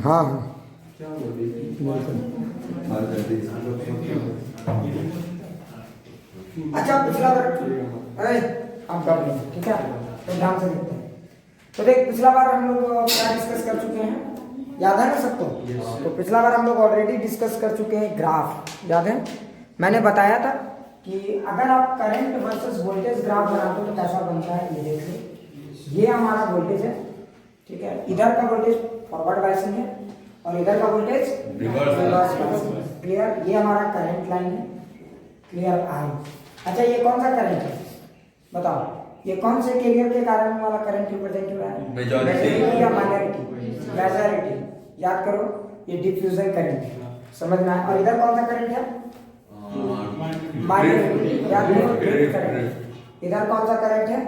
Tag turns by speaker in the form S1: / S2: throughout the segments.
S1: हाँ हाँ अच्छा पिछला बार अरे आप कर लें ठीक है, तो ध्यान से देखते हैं। तो देख पिछला बार हम लोग क्या डिस्कस कर चुके हैं, याद है ना सबको? तो पिछला बार हम लोग ऑलरेडी डिस्कस कर चुके हैं ग्राफ, याद है? मैंने बताया था कि अगर आप करंट वर्सेस वोल्टेज ग्राफ बनाते हो तो कैसा बनता है, ये देखिए। ये हमारा वोल्टेज है, ठीक है, इधर का वोल्टेज फॉरवर्ड बायसिंग है और इधर का वोल्टेज रिवर्स बायसिंग है। क्लियर? ये हमारा करंट लाइन है। क्लियर? आई। अच्छा ये कौन सा करंट है बताओ, ये कौन से कैरियर के कारण वाला करंट रिप्रेजेंट हो रहा है? मेजॉरिटी या माइनॉरिटी? मेजॉरिटी। याद करो ये डिफ्यूजन करंट है, समझ में आया? और इधर कौन सा करंट है? माइनॉरिटी। याद करो ड्रिफ्ट करंट। इधर कौन सा करंट है?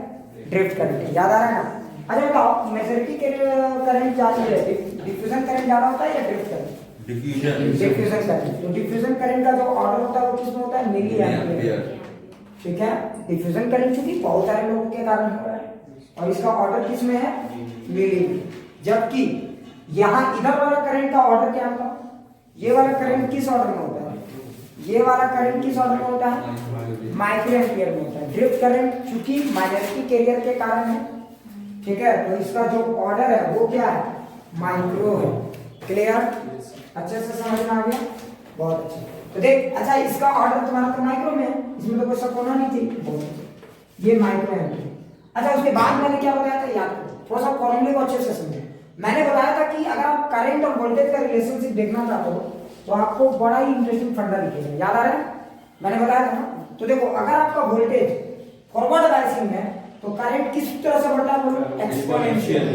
S1: ड्रिफ्ट करंट है। याद आ रहा है ना? अच्छा बताओ मेजॉरिटी के करंट ज्यादा है, डिफ्यूजन करंट ज्यादा होता है या ड्रिफ्ट करंट? Diffusion current. तो डिफ्यूजन करंट का जो ऑर्डर होता है वो किसमें होता है? Milli ampere. ठीक है, डिफ्यूजन करंट चूंकि बहुत सारे लोगों के कारण हो रहा है और इसका ऑर्डर किस में है? मिली। जबकि यहाँ इधर वाला करंट का ऑर्डर क्या होता है? ये वाला करंट किस ऑर्डर में होता है? ये वाला करंट किस ऑर्डर में होता है? माइक्रो एम्पियर में होता है। ड्रिफ्ट करंट चूंकि माइनॉरिटी कैरियर के कारण है, ठीक है, तो इसका जो ऑर्डर है वो क्या है? माइक्रो है। क्लियर? अच्छे से समझ में आ गया? बहुत अच्छा। तो देख अच्छा इसका ऑर्डर तुम्हारा तो माइक्रो में है, इसमें तो कोई शक होना नहीं चाहिए। बहुत अच्छा, ये माइक्रो एम्पियर। अच्छा उसके बाद मैंने क्या बताया था याद करो, थोड़ा सा फॉर्मूले को अच्छे से समझो। मैंने बताया था कि अगर आप करंट और वोल्टेज का रिलेशनशिप देखना चाहते हो तो आपको बड़ा ही इंटरेस्टिंग फंडा दिखेगा। याद आ रहा है? मैंने बताया था ना। तो देखो अगर आपका वोल्टेज फॉरवर्ड बायसिंग है तो करंट किस तरह से बढ़ता है? बोलो एक्सपोनेंशियली।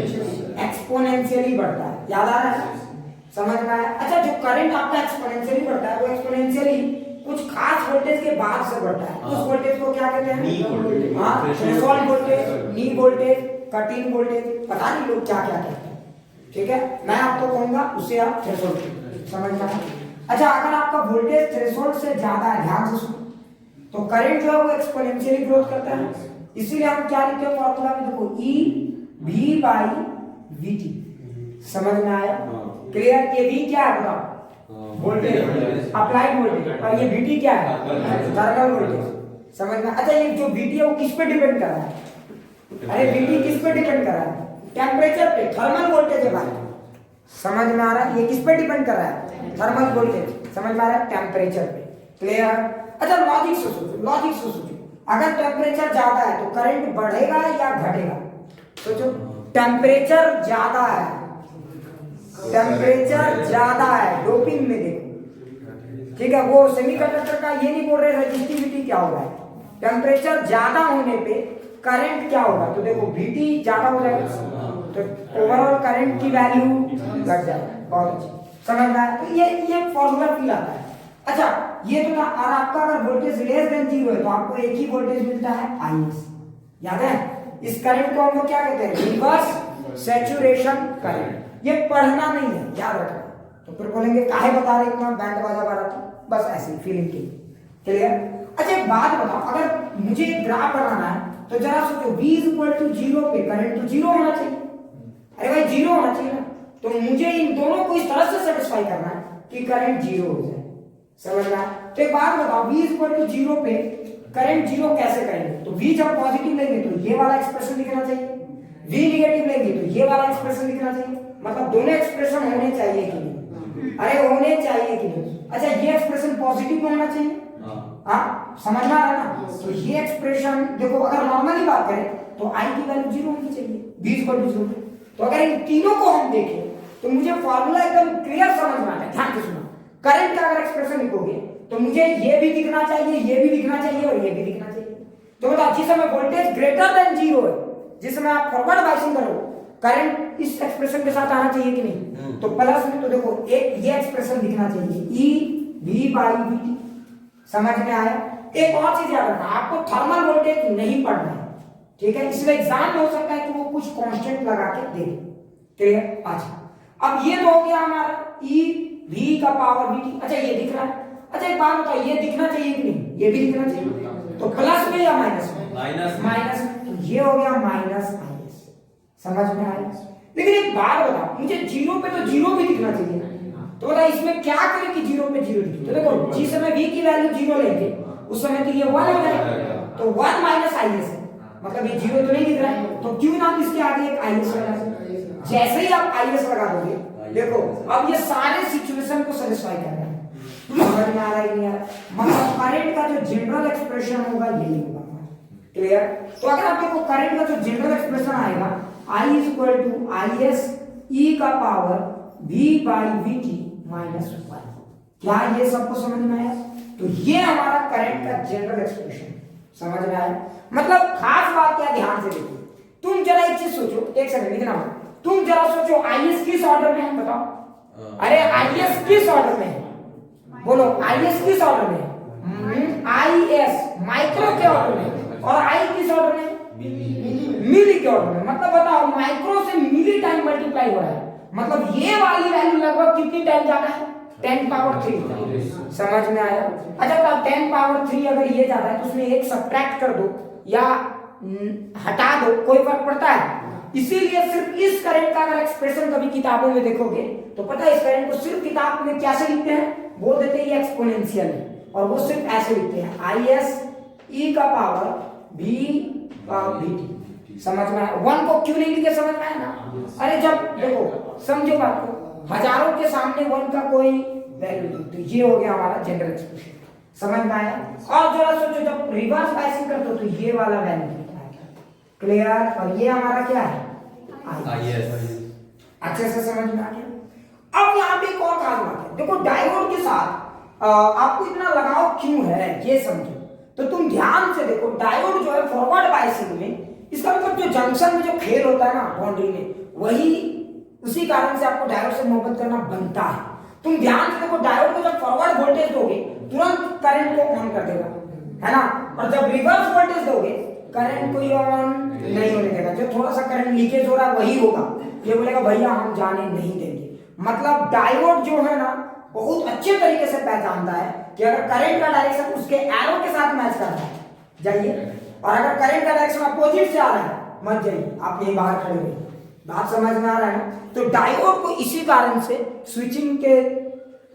S1: एक्सपोनेंशियली बढ़ता है। याद आ रहा है? समझ में आया? अच्छा जो करंट आपका एक्सपोनेंशियली बढ़ता है वो एक्सपोनेंशियली कुछ खास वोल्टेज के बाद से बढ़ता है। उस वोल्टेज को क्या कहते हैं? हाँ, threshold voltage, knee voltage, cut in voltage, पता नहीं लोग क्या क्या कहते हैं। ठीक है, मैं आपको कहूंगा उससे आप थ्रेशोल्ड समझ में आया? अच्छा अगर आपका वोल्टेज थ्रेशोल्ड से ज्यादा है, ध्यान से सुनो, तो करंट जो है वो एक्सपोनेंशियली ग्रोथ करता है। इसीलिए हम क्या लिखते हैं फॉर्मूला में? देखो E V by V T. समझ में आया? क्लियर? ये V क्या है बताओ? Voltage, applied voltage. और ये VT क्या है? Thermal voltage. समझ में? अच्छा ये जो VT है वो किस पे डिपेंड कर रहा है? अरे VT किस पे डिपेंड कर रहा है? टेम्परेचर पे। थर्मल वोल्टेज है भाई, समझ में आ रहा है? ये किस पे डिपेंड कर रहा है? Thermal voltage. समझ में आ रहा है? टेम्परेचर पे। क्लियर? अच्छा लॉजिक से सोचो, लॉजिक से सोचो, अगर टेम्परेचर ज्यादा है तो करंट बढ़ेगा या घटेगा? सोचो, टेम्परेचर ज्यादा है, टेम्परेचर ज्यादा है, डोपिंग में देखो, ठीक है, वो सेमीकंडक्टर का ये नहीं बोल रहे रेजिस्टिविटी क्या होगा, टेम्परेचर ज्यादा होने पे करंट क्या होगा? तो देखो VT ज्यादा हो जाएगा तो ओवरऑल करंट की वैल्यू घट जाएगा। बहुत अच्छा, समझ में आया? तो ये फॉर्मूला फील आता है। अच्छा ये तो था। और आपका अगर वोल्टेज लेस देन 0 है तो आपको एक ही वोल्टेज मिलता है IS। याद है? इस करंट को हम लोग क्या कहते हैं? Reverse saturation current. ये पढ़ना नहीं है, याद रखना। तो फिर बोलेंगे काहे बता रहे इतना बैंड बाजा बजा था, बस ऐसे फीलिंग के। क्लियर? अच्छा एक बात बताओ, अगर मुझे एक ग्राफ बनाना है तो जरा सोचो V = 0 पे करंट तो 0 होना चाहिए। अरे भाई 0 होना चाहिए ना। तो मुझे इन दोनों को इस तरह से सेटिस्फाई करना है कि करंट 0 हो जाए। समझ में आया? तो एक बात बताओ, V = 0 पे करंट 0 कैसे करेंगे? तो V जब पॉजिटिव लेंगे तो ये वाला एक्सप्रेशन लिखना चाहिए, V निगेटिव लेंगे तो ये वाला एक्सप्रेशन लिखना चाहिए। मतलब दोनों एक्सप्रेशन होने चाहिए कि नहीं? अरे होने चाहिए कि नहीं? अच्छा ये एक्सप्रेशन पॉजिटिव में होना चाहिए। हाँ समझ में आ रहा है ना? तो ये एक्सप्रेशन देखो, अगर नॉर्मली बात करें तो I की वैल्यू 0 होनी चाहिए, V = 0। तो अगर इन तीनों को हम देखें तो मुझे फॉर्मूला एकदम क्लियर समझ में आता है। ध्यान से सुनो, करंट का अगर एक्सप्रेशन लिखोगे तो मुझे ये भी दिखना चाहिए, ये भी दिखना चाहिए और ये भी दिखना चाहिए। तो बताओ जिस समय वोल्टेज ग्रेटर देन 0 है, जिस समय आप फॉरवर्ड बायसिंग करो, करंट इस एक्सप्रेशन के साथ आना चाहिए कि नहीं? तो प्लस में, तो देखो एक ये एक्सप्रेशन दिखना चाहिए EV/VT। समझ में आया? एक और चीज याद रखना, आपको थर्मल वोल्टेज नहीं पढ़ना है, ठीक है, इसलिए एग्जाम में हो सकता है कि वो कुछ कांस्टेंट लगा के दे। क्लियर? अच्छा अब ये तो हो गया हमारा EV/VT। अच्छा ये दिख रहा है। अच्छा एक बात बताओ, ये दिखना चाहिए कि नहीं? ये भी दिखना चाहिए। तो प्लस में या माइनस में? माइनस में। तो ये हो गया -IS। समझ में आया? लेकिन एक बात बताओ, मुझे जीरो पे तो जीरो भी दिखना चाहिए ना, तो बताओ इसमें क्या करें कि जीरो पे जीरो दिखे? तो देखो जिस समय v की वैल्यू जीरो लेंगे उस समय तो ये 1 हो जाएगा, तो 1 माइनस आई एस है, मतलब ये जीरो तो नहीं दिख रहा है, तो क्यों ना हम इसके आगे एक आई एस लगा दें। जैसे ही आप आई एस लगा दोगे, देखो अब ये सारे सिचुएशन को सेटिस्फाई कर रहा है, समझ में आ रहा है नहीं आ रहा? मतलब करंट का जो जनरल एक्सप्रेशन होगा यही होगा। क्लियर? तो अगर आप देखो करंट का जो जनरल एक्सप्रेशन आएगा I is equal to I S E का power v by V T minus 1। क्या ये सबको समझ में आया? तो ये हमारा करंट का जनरल एक्सप्रेशन समझ में आया। मतलब खास बात क्या, ध्यान से देखो, तुम जरा एक चीज सोचो, एक सेकंड लिखना, तुम जरा सोचो आई एस किस ऑर्डर में है बताओ? अरे आई एस किस ऑर्डर में है? बोलो आई एस किस ऑर्डर में है? आई एस माइक्रो के ऑर्डर में, और आई किस ऑर्डर में? मिली के ऑर्डर में। मतलब बताओ माइक्रो से मिली टाइम मल्टीप्लाई हो रहा है, मतलब ये वाली वैल्यू लगभग कितनी टाइम ज्यादा है? 10 पावर 3। समझ में आया? अच्छा तो 10 पावर 3 अगर ये ज्यादा है तो उसमें एक सब्ट्रैक्ट कर दो या हटा दो, कोई फर्क पड़ता है? इसीलिए सिर्फ इस करंट का अगर एक्सप्रेशन कभी किताबों में देखोगे तो पता है इस करंट को सिर्फ किताब में कैसे लिखते हैं, बोल देते हैं ये एक्सपोनेंशियल है, और वो सिर्फ ऐसे लिखते हैं आई एस ई का पावर v वी टी। समझ में आया? 1 को क्यों नहीं लिखे, समझ में आया ना? अरे जब देखो समझो बात को, हजारों के सामने 1 का कोई वैल्यू नहीं, तो ये हो गया हमारा जनरल एक्सप्रेशन। समझ में आया? और जरा सोचो जब रिवर्स बायसिंग करते हो तो ये वाला वैल्यू निकलता है। क्लियर? और ये हमारा क्या है? अच्छे से समझ में आ गया। अब यहाँ पे एक और खास बात है, देखो डायोड के साथ आपको इतना लगाव क्यों है ये समझो। तो तुम ध्यान से देखो, डायोड जो है फॉरवर्ड बायसिंग में, इसका मतलब जो जंक्शन में जो खेल होता है ना बाउंड्री में, वही उसी कारण से आपको डायोड से मोहब्बत करना बनता है। तुम ध्यान से देखो, डायोड को जब फॉरवर्ड वोल्टेज दोगे तुरंत करंट को ऑन कर देगा, है ना? और जब रिवर्स वोल्टेज दोगे करंट को ऑन नहीं होने देगा, जो थोड़ा सा करंट लीकेज हो रहा है वही होगा, ये बोलेगा भैया हम जाने नहीं देंगे। मतलब डायोड जो है ना बहुत अच्छे तरीके से पहचानता है कि अगर करंट का डायरेक्शन उसके एरो के साथ मैच कर रहा है जाइए, और अगर करंट का डायरेक्शन अपोजिट से आ रहा है मत जाइए, आप यहीं बाहर खड़े रहिए। बात समझ में आ रहा है ना? तो डायोड को इसी कारण से स्विचिंग के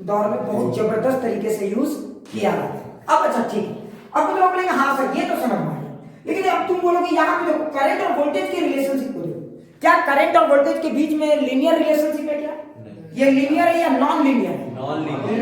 S1: दौर में बहुत जबरदस्त तरीके से यूज किया जाता है। अब अच्छा ठीक है, अब तो लोग बोलेंगे हाँ सर ये तो समझ में आ गया, लेकिन अब तुम बोलोगे यहाँ पे देखो करंट और वोल्टेज के रिलेशनशिप को देखो, क्या करंट और वोल्टेज के बीच में लीनियर रिलेशनशिप है क्या? ये लीनियर है या नॉन लीनियर है?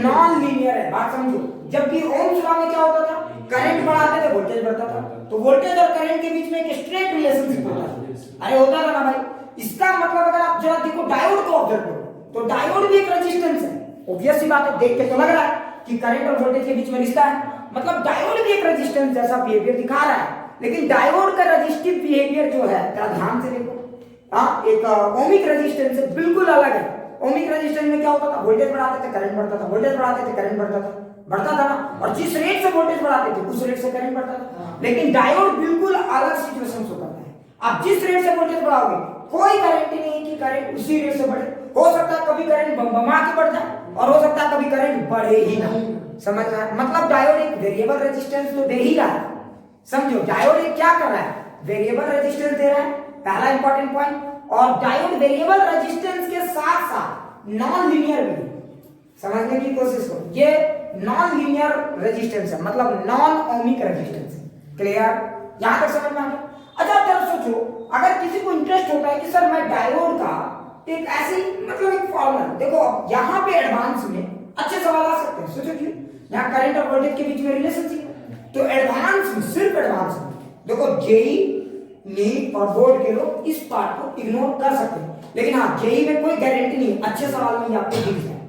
S1: नॉन लीनियर है। बात समझो, जबकि ओम्स लॉ में क्या होता था, करंट बढ़ाते थे वोल्टेज बढ़ता था, तो वोल्टेज और करंट के बीच में एक स्ट्रेट रिलेशनशिप होता था। अरे होता था ना भाई। इसका मतलब अगर आप जरा देखो डायोड को ऑब्जर्व करो तो डायोड भी एक रेजिस्टेंस है, ऑब्वियस सी बात है, देख के तो लग रहा है कि करंट और वोल्टेज के बीच में रिश्ता है, मतलब डायोड भी एक रेजिस्टेंस जैसा बिहेवियर दिखा रहा है। लेकिन डायोड का रेजिस्टिव बिहेवियर जो है जरा ध्यान से देखो, हाँ एक ओमिक रेजिस्टेंस से बिल्कुल अलग है। ओमिक रेजिस्टेंस में क्या होता था, वोल्टेज बढ़ाते थे करंट बढ़ता था, वोल्टेज बढ़ाते थे करंट बढ़ता था ना, और जिस रेट से वोल्टेज बढ़ाते थे उस रेट से करंट बढ़ता था। लेकिन डायोड बिल्कुल अलग सिचुएशन से करता है, आप जिस रेट से वोल्टेज बढ़ाओगे कोई गारंटी नहीं कि करंट उसी रेट से बढ़े, हो सकता है कभी करंट बमा के बढ़ जाए और हो सकता है कभी करंट बढ़े ही ना। समझ में? मतलब डायोड एक वेरिएबल रेजिस्टेंस तो दे ही रहा है, समझो डायोड एक क्या कर रहा है, वेरिएबल रेजिस्टेंस दे रहा है, पहला इंपॉर्टेंट पॉइंट। और डायोड वेरिएबल रेजिस्टेंस के साथ साथ नॉन लीनियर भी, समझने की कोशिश करो, ये नॉन लीनियर रेजिस्टेंस है, मतलब नॉन ओमिक रेजिस्टेंस है। क्लियर? यहां तक समझ में आ गया? अच्छा जरा सोचो, अगर किसी को इंटरेस्ट होता है कि सर मैं डायोड का एक ऐसी मतलब एक फॉर्मूला, देखो यहाँ पे एडवांस में अच्छे सवाल आ सकते हैं, सोचो क्यों, यहाँ करंट और वोल्टेज के बीच में रिलेशनशिप, तो एडवांस में सिर्फ एडवांस में देखो जेई नीट और बोर्ड के लोग इस पार्ट को इग्नोर कर सकते हैं, लेकिन हाँ जेई में कोई गारंटी नहीं, अच्छे सवाल में आपको दिख जाए,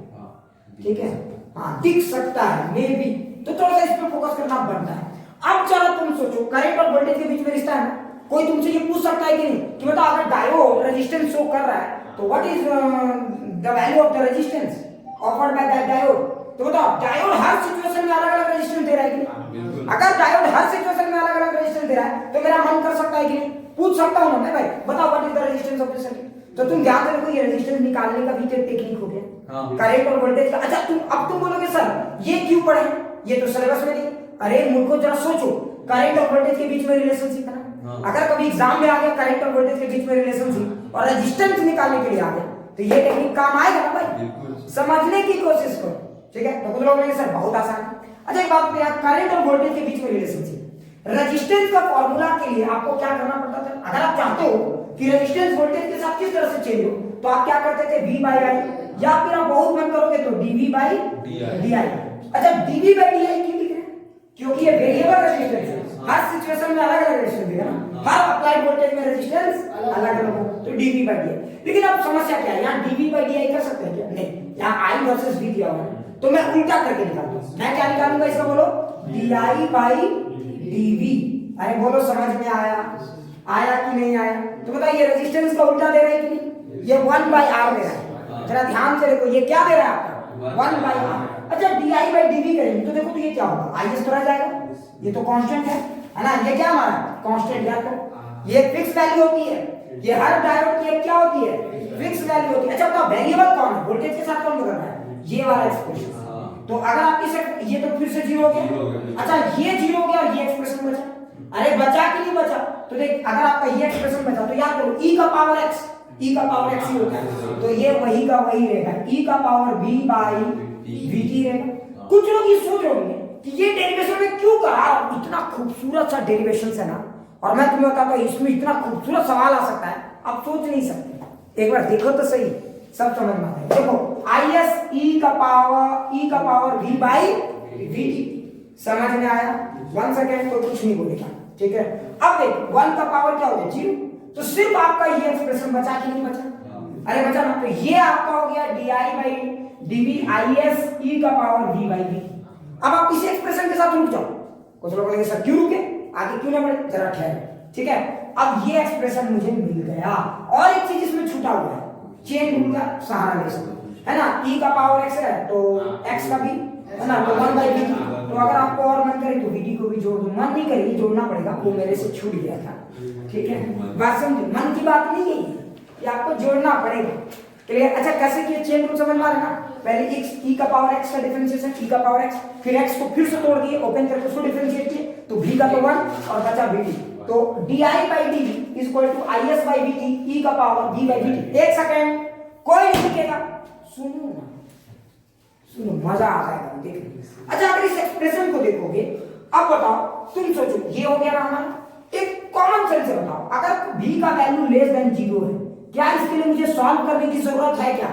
S1: ठीक है, हाँ दिख सकता है मे बी, तो थोड़ा सा इस पर फोकस करना बनता है। अब चलो तुम सोचो करंट और वोल्टेज के बीच में रिश्ता है, कोई तुमसे ये पूछ सकता है कि नहीं कि बताओ अगर डायोड रेजिस्टेंस शो कर रहा है तो what is the value of the resistance offered by that diode, तो बताओ डायोड हर सिचुएशन में अलग-अलग रेजिस्टेंस दे रहा है कि नहीं? अगर डायोड हर सिचुएशन में अलग-अलग रेजिस्टेंस दे रहा है तो मेरा मन कर सकता है कि नहीं, पूछ सकता हूं ना मैं, भाई बताओ what is the resistance of this circuit, तो तुम ध्यान से देखो ये रेजिस्टेंस निकालने का भी एक टेक्निक हो गया करंट और वोल्टेज का। अच्छा तुम बोलोगे सर ये क्यों पढ़े, ये तो सिलेबस में नहीं। अरे मूर्खों जरा सोचो, करंट और वोल्टेज के बीच में रिलेशनशिप है ना, अगर कभी एग्जाम में आ गया करंट और वोल्टेज के बीच में रिलेशनशिप और रेजिस्टेंस निकालने के लिए आ गया तो ये टेक्निक काम आएगा ना भाई, समझने की कोशिश करो, ठीक है। तो कुछ लोग सर बहुत आसान है। अच्छा एक बात यार, करंट और वोल्टेज के बीच में रिलेशनशिप, रेजिस्टेंस का फॉर्मूला के लिए आपको क्या करना पड़ता था? अगर आप चाहते हो कि रेजिस्टेंस वोल्टेज के साथ किस तरह से चेंज हो तो आप क्या करते थे? V बाई आई, या फिर आप बहुत मन करोगे तो dV बाई डी आई। अच्छा dV बाई डी आई क्यों लिख रहे हैं? क्योंकि ये वेरिएबल रेजिस्टेंस है, हर सिचुएशन में अलग अलग रेजिस्टेंस देगा ना, हर अप्लाइड वोल्टेज में रेजिस्टेंस अलग अलग होगा, तो dV बाई डी आई। लेकिन अब समस्या क्या है, यहाँ dV बाई डी आई कर सकते हैं क्या? नहीं, यहाँ I वर्सेस V दिया हुआ है तो मैं उल्टा करके निकालता हूँ। मैं क्या निकालूंगा इसका? बोलो di बाई dV। अरे बोलो समझ में आया कि नहीं आया? तो बताइए रेजिस्टेंस का उल्टा दे रहा है कि नहीं? ये 1 बाई आर दे रहा है, जरा ध्यान से देखो, ये क्या दे रहा है आपका? 1 बाई आर। अच्छा di बाई dV करेंगे तो देखो तो ये क्या होगा? I तो रह जाएगा, ये तो कांस्टेंट है ना, ये क्या हमारा कांस्टेंट, याद करो ये फिक्स वैल्यू होती है, ये हर डायोड की क्या होती है? फिक्स वैल्यू होती है। अच्छा बताओ वेरिएबल कौन है? वोल्टेज के साथ कौन बदल रहा है? ये वाला एक्सप्रेशन। तो अगर आप इसे, ये तो फिर से 0 हो गया। अच्छा ये 0 हो गया और ये एक्सप्रेशन बचा। अरे बचा कि नहीं बचा? तो देख अगर आपका ये एक्सप्रेशन बचा तो याद करो e का पावर x, e का पावर x ही होता है, तो ये वही का वही रहेगा, e का पावर v बाई vt रहेगा। कुछ लोग ये सोच रहे होंगे कि ये डेरिवेशन में क्यों करा, इतना खूबसूरत सा डेरिवेशन है ना, और मैं तुम्हें बताता हूं इसमें इतना खूबसूरत सवाल आ सकता है, आप सोच नहीं सकते। एक बार देखो तो सही, सब समझ में आता है। देखो is e का पावर v बाई vt, समझ में आया? 1 सेकेंड कोई कुछ नहीं बोलेगा, ठीक है। अब देख 1 का पावर क्या हो गया? 0, तो सिर्फ आपका ये एक्सप्रेशन बचा कि नहीं बचा? अरे बचा ना, तो ये आपका हो गया di by dv is e का पावर v बाई vt। अब आप इसी एक्सप्रेशन के साथ रुक जाओ। कुछ लोग बोलेंगे सर क्यों रुके, आगे क्यों ना बढ़े, जरा ठहरो, ठीक है। अब ये एक्सप्रेशन मुझे मिल गया, और एक चीज इसमें छूटा हुआ है, चेन रूल का सहारा ले सकते है ना। e का पावर x है तो x का भी है ना, तो 1 बाई vt। तो अगर आपको और मन करे तो vt को भी जोड़ दो, मन नहीं करेगी जोड़ना पड़ेगा, वो मेरे से छूट गया था, ठीक है। बात समझो, मन की बात नहीं है ये आपको जोड़ना पड़ेगा, क्लियर? अच्छा कैसे किया चेन रूल समझ में आ रहा है ना? पहले x e का पावर x का डिफरेंशिएशन, e का पावर x, फिर x को फिर से तोड़ दिए, ओपन करके उसको डिफरेंशिएट किए, तो v का तो 1 और बचा vt, तो di by dv is equal to is by vt e का पावर v बाई vt। एक सेकंड कोई नहीं लिखेगा, सुनो ना, सुनो मजा आ जाएगा देखने। अच्छा अगर इस एक्सप्रेशन को देखोगे, अब बताओ तुम सोचो, ये हो गया ना हमारा, एक कॉमन सेंस से बताओ, अगर v का वैल्यू लेस देन 0 है, क्या इसके लिए मुझे सॉल्व करने की जरूरत है क्या?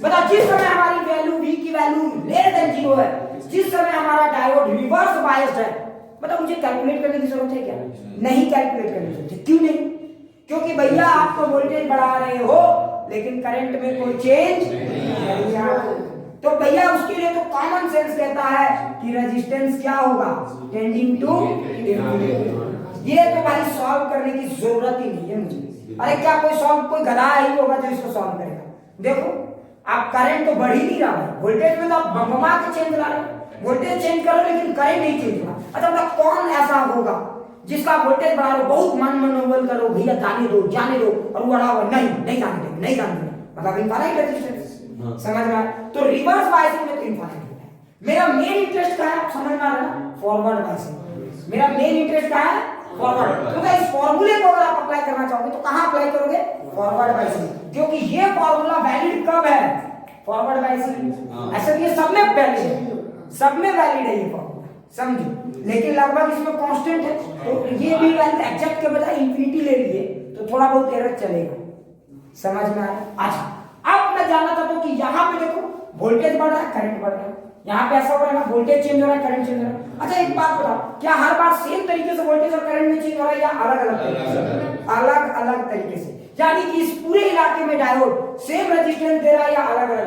S1: बताओ जिस समय हमारी वैल्यू v की वैल्यू लेस देन 0 है, जिस समय हमारा डायोड रिवर्स बायस्ड है, बताओ मुझे कैलकुलेट करने की जरूरत है क्या? नहीं कैलकुलेट करने की जरूरत है। क्यों नहीं? क्योंकि भैया आप तो वोल्टेज बढ़ा रहे हो लेकिन करंट में कोई चेंज नहीं आ रहा, तो भैया उसके लिए तो कॉमन सेंस कहता है कि रेजिस्टेंस क्या होगा? Tending to infinity. ये तो भाई सॉल्व करने की जरूरत ही नहीं है मुझे। अरे क्या कोई गधा ही होगा जो इसको सॉल्व करेगा? देखो आप करंट तो बढ़ ही नहीं रहा है, वोल्टेज में तो आप बमबमा के चेंज ला रहे हो, वोल्टेज चेंज करो लेकिन करंट नहीं चेंज हुआ। अच्छा मतलब कौन ऐसा होगा जिसका वोल्टेज बढ़ा लो, बहुत मनोबल करो भैया जाने दो और वो बढ़ा नहीं जाने दो, मतलब इनफाइनाइट रेजिस्टेंस, समझ में आया? तो रिवर्स बायसिंग में तो इनफाइनाइट होता है। मेरा मेन इंटरेस्ट क्या है, आप समझ में आ रहा है? Forward biasing. मेरा मेन इंटरेस्ट क्या है? फॉरवर्ड। तो इस फॉर्मूले को अगर आप अप्लाई करना चाहोगे तो कहां अप्लाई करोगे? फॉरवर्ड बायसिंग, क्योंकि ये फॉर्मूला वैलिड कब है? Forward biasing. ऐसा ये सब में वैलिड है, सब में वैलिड है ये फॉर्मूला, समझो। लेकिन लगभग इसमें कांस्टेंट है, तो ये भी वैल्यू एग्जैक्ट के बजाय इंफिनिटी ले लिए तो थोड़ा बहुत एरर चलेगा, समझ में आया? अच्छा अब मैं जानना चाहता हूं कि यहाँ पे देखो वोल्टेज बढ़ रहा है, करंट बढ़ रहा है, यहाँ पे ऐसा हो रहा है ना, वोल्टेज चेंज हो रहा है, करंट चेंज हो रहा है। अच्छा एक बात बताओ, क्या हर बार सेम तरीके से वोल्टेज और करंट में चेंज हो रहा है या अलग अलग तरीके से? अलग अलग तरीके से, यानी कि इस पूरे इलाके में डायोड सेम रेजिस्टेंस दे रहा है या अलग अलग?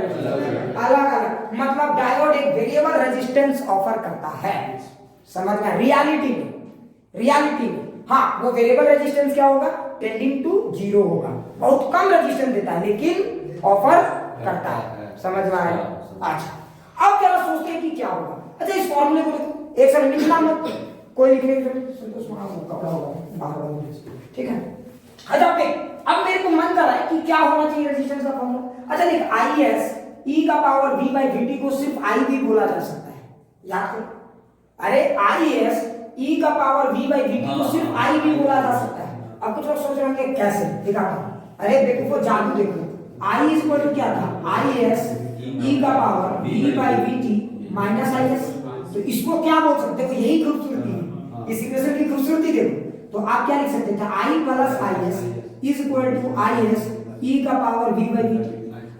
S1: अलग अलग, मतलब डायोड एक वेरिएबल रेजिस्टेंस ऑफर करता है, समझ में? रियलिटी में हाँ वो वेरिएबल रेजिस्टेंस क्या होगा? टेंडिंग टू 0 होगा, बहुत कम रेजिस्टेंस देता है लेकिन ऑफर करता है, समझ में आया? अच्छा अब जरा सोचते हैं कि क्या होगा। अच्छा इस फॉर्मूले को देखो, एक साथ लिखना मत, कोई लिखने की जरूरत संतोष कपड़ा होगा बाहर, ठीक है। अच्छा अब मेरे को मन कर रहा है कि क्या होना चाहिए रेजिस्टेंस का फॉर्मूला। अच्छा देख IS e का पावर v बाई vt को सिर्फ I भी बोला जा सकता है, याद करो। अरे IS e का पावर v बाई vt को सिर्फ I भी बोला जा सकता है, अब कुछ लोग सोच रहे होंगे कैसे दिखाता हूं। अरे देखो वो जादू देखो, I इज इक्वल टू क्या था, IS e का power v by dt minus IS। तो इसको क्या बोल सकते हो, यही खूबसूरती है इस इक्वेशन की खूबसूरती देखो। तो आप क्या लिख सकते थे, I plus IS is equal to IS e का पावर v बाई dt।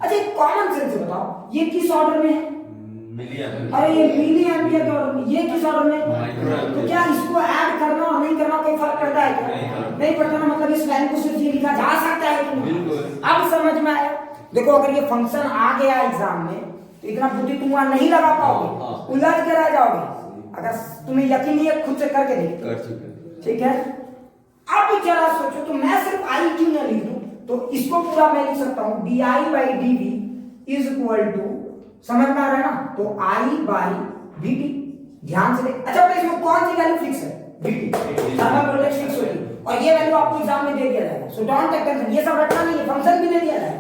S1: अच्छा एक कॉमन सेंस से बताओ ये किस ऑर्डर में है, अरे ये मिली एम्पियर के ऑर्डर में, ये किस ऑर्डर में, तो क्या इसको ऐड करना और नहीं करना कोई फर्क पड़ता है क्या, नहीं पड़ता ना, मतलब इस वैल्यू को सिर्फ ये लिखा जा सकता है कि नहीं, अब समझ में आया। देखो अगर ये फंक्शन आ गया एग्जाम में तो इतना बुद्धि तुम वहां नहीं लगा पाओगे, उलझ के रह जाओगे। अगर तुम्हें यकीन नहीं है खुद से करके देखो, ठीक है। अब जरा सोचो तो मैं सिर्फ आई क्यों ना लिख दूं, तो इसको पूरा मैं लिख सकता हूं D I by D V is equal to, समझ में आ रहा है ना, तो आई बाई वी टी। ध्यान से देख, अच्छा इसमें कौन सी वैल्यू फिक्स है, we T, thermal voltage fix होगी और ये वैल्यू आपको एग्जाम में दे दिया जाएगा। सो डोंट टेक टेंशन, ये सब रटना नहीं है, फंक्शन भी दे दिया जाएगा,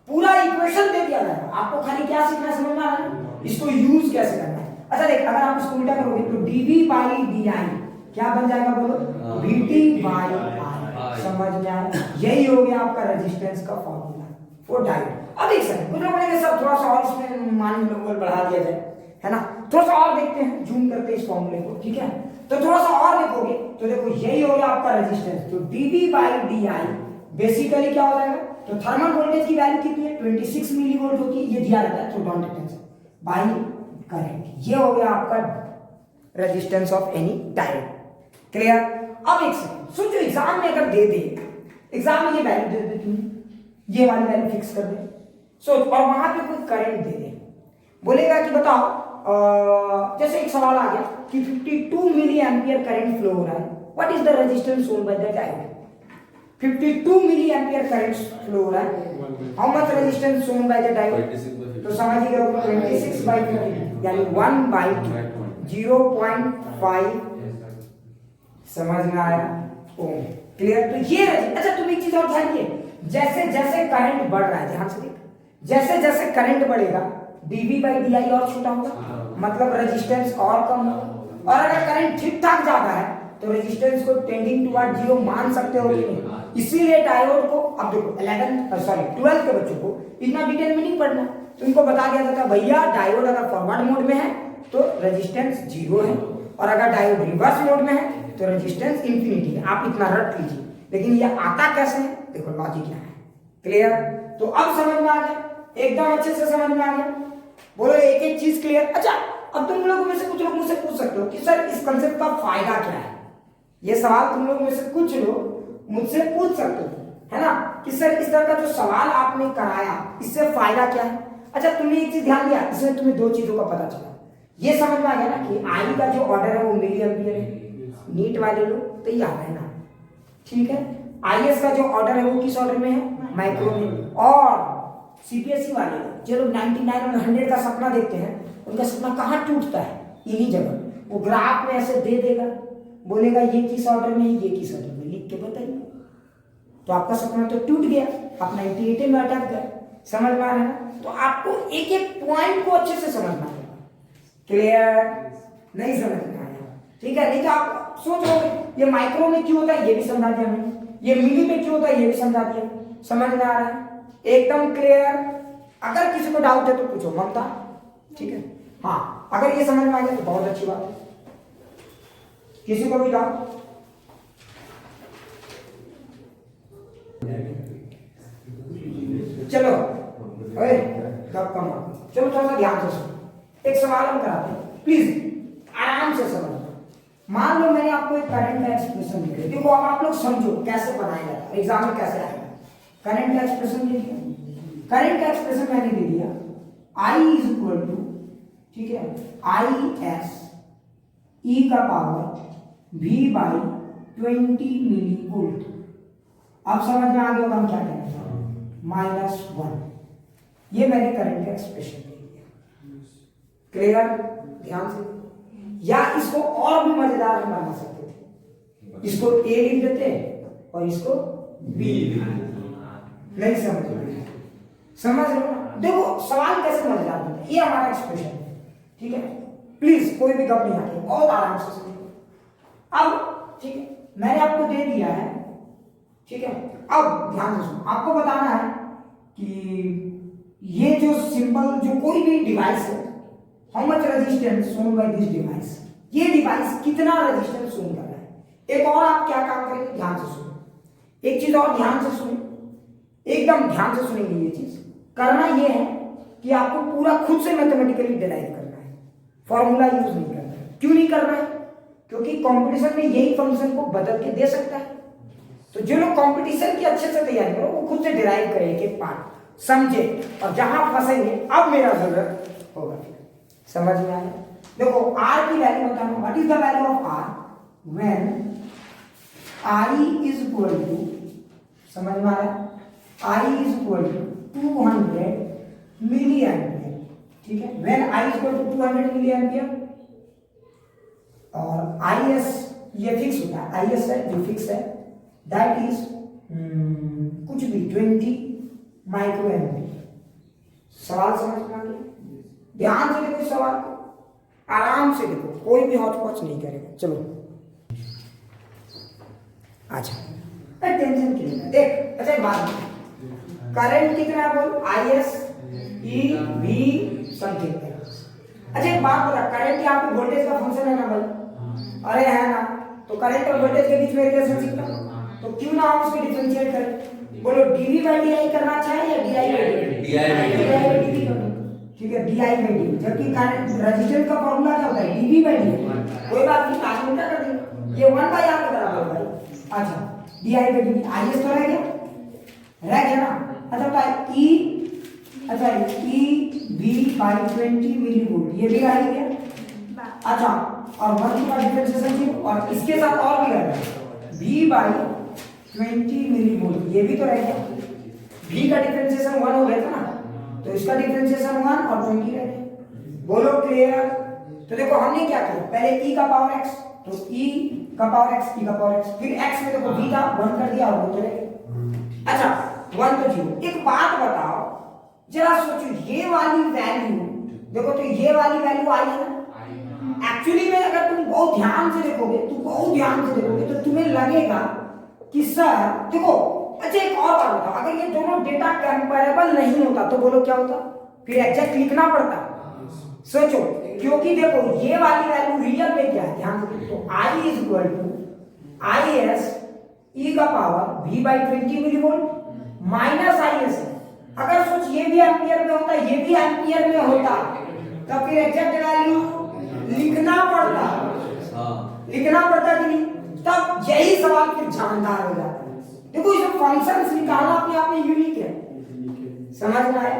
S1: पूरा इक्वेशन दे दिया जाएगा, आपको खाली क्या सीखना है, समझ में आ रहा है, इसको यूज कैसे करना है। अच्छा देख अगर आप इसको उल्टा करोगे तो dv बाई di क्या बन जाएगा बोलो, vt बाई i, समझ में आया, यही हो गया आपका रेजिस्टेंस का फॉर्मूला फॉर डायोड। अब एक सेकंड कुछ लोग बोलेंगे सर थोड़ा सा और इसमें मान लो बढ़ा दिया जाए, है ना, थोड़ा सा और देखते हैं, जूम करते हैं इस फॉर्मूले को, ठीक है। तो थोड़ा सा और देखोगे तो देखो यही हो गया आपका रेजिस्टेंस, तो dv बाई di बेसिकली क्या हो जाएगा, तो थर्मल वोल्टेज की वैल्यू कितनी है, 26 मिली वोल्ट होती है, ये दिया रहता है, तो don't take tension, by current, ये हो गया आपका resistance of any diode. Clear. अब एक सेकंड सोचो एग्जाम में अगर दे दे, एग्जाम में ये वैल्यू दे दे तुम, ये वाली वैल्यू फिक्स कर दे, सोच, और वहां पे कोई करंट दे दे, बोलेगा कि बताओ जैसे एक सवाल आ गया कि 52 मिली एम्पियर करंट फ्लो हो रहा है, what is the resistance shown by the diode, 52 milliampere current flow हो रहा है, how much resistance shown by the diode, तो समझिएगा 26 बाई 50 यानी 1 बाई 0.5, समझ में आया, ओम। क्लियर। तो ये अच्छा तुम एक चीज और ध्यान दिए, जैसे जैसे करंट बढ़ रहा है, ध्यान से देख, जैसे जैसे करंट बढ़ेगा dv बाई di और छोटा होगा, मतलब रेजिस्टेंस और कम होगा, और अगर करंट ठीक ठाक ज्यादा है तो रेजिस्टेंस को टेंडिंग टुवर्ड जीरो मान सकते हो कि नहीं। इसीलिए डायोड को, अब देखो 12th के बच्चों को इतना डिटेल में नहीं पढ़ना, तो इनको बता दिया जाता है भैया डायोड अगर फॉरवर्ड मोड में है तो रेजिस्टेंस जीरो है, और अगर डायोड रिवर्स मोड में है तो रेजिस्टेंस इंफिनिटी है, आप इतना रट लीजिए। लेकिन ये आता कैसे है, देखो लॉजिक क्या है। क्लियर। तो अब समझ में आ गया, एकदम अच्छे से समझ में आ गया, बोलो एक एक चीज क्लियर। अच्छा अब तुम लोगों में से कुछ लोग मुझसे पूछ सकते हो कि सर इस कंसेप्ट का फायदा क्या है, ये सवाल तुम लोगों में से कुछ लोग मुझसे पूछ सकते हो, है ना, कि सर इस तरह का जो सवाल आपने कराया इससे फायदा क्या है। अच्छा तुमने एक चीज ध्यान दिया, इसमें तुम्हें दो चीजों का पता चला, ये समझ में आ गया ना कि आई का जो ऑर्डर है वो मिली एम्पियर है, नीट वाले लोग तो याद है ना, ठीक है। आईएस का जो ऑर्डर है वो किस ऑर्डर में है, माइक्रो में। और सीपीएसई वाले जो लोग 99 और 100 का सपना देखते हैं, उनका सपना कहाँ टूटता है, इन्हीं जगह, वो ग्राफ में ऐसे दे देगा, बोलेगा ये किस ऑर्डर में है, ये किस ऑर्डर में, लिख के बताइए, तो आपका सपना तो टूट गया, आप 98 में अटक गए। समझ में आ रहा है। तो आपको एक एक पॉइंट को अच्छे से समझना है। क्लियर। नहीं समझ में आया, ठीक है, नहीं तो आप सोच रहे ये माइक्रो में क्यों होता है ये भी समझा दिया मैंने, ये मिली में क्यों होता है ये भी समझा दिया, समझ में आ रहा है एकदम क्लियर। अगर किसी को डाउट है तो पूछो, ममता, ठीक है, हाँ अगर ये समझ में आ गया तो बहुत अच्छी बात है, किसी को भी डाउट। चलो अरे कम चलो थोड़ा सा ध्यान से सुनो, एक सवाल हम कराते हैं, प्लीज आराम से समझो। मान लो मैंने आपको एक करंट का एक्सप्रेशन दिया, देखो अब आप लोग समझो कैसे बनाया जाता है, एग्जाम में कैसे आएगा। करंट का एक्सप्रेशन दे दिया, करंट का एक्सप्रेशन मैंने दे दिया, I इज इक्वल टू, ठीक है, IS e का power V by 20 milli volt. अब समझ में आ गया होगा हम क्या करेंगे, -1, ये मैंने करंट का एक्सप्रेशन दे दिया। क्लियर। ध्यान से, या इसको और भी मजेदार हम बना सकते थे, इसको A लिख देते और इसको B लिख देते। नहीं समझ रहे, समझ रहे हो, देखो सवाल कैसे मजेदार बनता है, ये हमारा एक्सप्रेशन है, ठीक है, प्लीज कोई भी गप नहीं आती और आराम से समझो। अब ठीक है, मैंने आपको दे दिया है ठीक है। अब ध्यान से सुनो, आपको बताना है कि ये जो सिंपल जो कोई भी डिवाइस है, how much resistance shown by this device, ये डिवाइस कितना रेजिस्टेंस शोन कर रहा है। एक और आप क्या काम करेंगे, ध्यान से सुनो, एक चीज और ध्यान से सुनो, एकदम ध्यान से सुनेंगे। ये चीज करना ये है कि आपको पूरा खुद से मैथमेटिकली डिराइव करना है, फॉर्मूला यूज नहीं करना है। क्यों नहीं करना है? क्योंकि कंपटीशन में यही फंक्शन को बदल के दे सकता है। तो जो लोग कंपटीशन की अच्छे से तैयारी करो वो खुद से डिराइव करें एक पार्ट, समझे, और जहां फंसेंगे अब मेरा जरूरत होगा। समझ में आया? देखो आर की वैल्यू बताना, what is the value of R when I is equal to, समझ में आया, I is equal to 200 milli ampere, ठीक है। When I is equal to 200 milli ampere, और आई एस ये फिक्स होता है, आई एस है जो फिक्स है, दैट इज कुछ भी 20 माइक्रो एम्पियर। सवाल समझ में आ गया? ध्यान से देखो सवाल को, आराम से देखो, कोई भी हौच-पौच नहीं करेगा। चलो अच्छा, टेंशन क्यों है, देख। अच्छा एक बात, करंट कितना है बोल, आई एस ई वी समथिंग। अच्छा एक बात बता, करंट यहाँ पे वोल्टेज का फंक्शन है ना भाई? अरे है ना, तो करंट और वोल्टेज के बीच में रिलेशनशिप है, तो क्यों ना हम उसको डिफरेंशिएट करें। बोलो डीवी बाई डीआई करना अच्छा है या डीआई बाई डीवी करना, ठीक है, डीआई बाई डीवी। जबकि करंट रेजिस्टेंस का फार्मूला क्या होता है, डीवी बाई डीवी। कोई बात नहीं, आज उल्टा कर देंगे, ये 1 बाई आर के बराबर है भाई। अच्छा डीआई बाई डीवी, आईएस तो रह गया ना। अच्छा भाई ई, अच्छा E B by 20 milli volt, ये भी रह गया। अच्छा और 1 का डिफरेंशिएशन जीरो, और इसके साथ और भी रह गया बी बाई 20 मिली वोल्ट, ये भी तो रह गया। बी का डिफरेंशिएशन 1 हो गया था ना, तो इसका डिफरेंशिएशन 1 और 20 रह गया। बोलो क्लियर? तो देखो हमने क्या किया, पहले e का पावर x, तो e का पावर x, e का पावर x, फिर x में देखो v था 1 कर दिया और वो तो रह गया। अच्छा 1 तो 0। एक बात बताओ जरा सोचो, ये वाली वैल्यू देखो, तो ये वाली वैल्यू आई है ना। एक्चुअली में अगर तुम बहुत ध्यान से देखोगे, तो तुम्हें लगेगा कि सर देखो। अच्छा एक और बात बताओ, अगर ये दोनों डेटा कंपैरेबल नहीं होता तो बोलो क्या होता, फिर एग्जैक्ट लिखना पड़ता। सोचो, क्योंकि देखो ये वाली वैल्यू रियल में क्या है, ध्यान से। तो I is equal to I S E का power v by 20 milli volt minus I S. अगर सोच ये भी एम्पियर में होता, ये भी एम्पियर में होता, तो फिर एग्जैक्ट वैल्यू लिखना पड़ता, लिखना पड़ता कि नहीं? तब यही सवाल फिर जानदार हो जाता है। देखो इसे फंक्शंस निकालना अपने आप में यूनिक है, समझ में आया?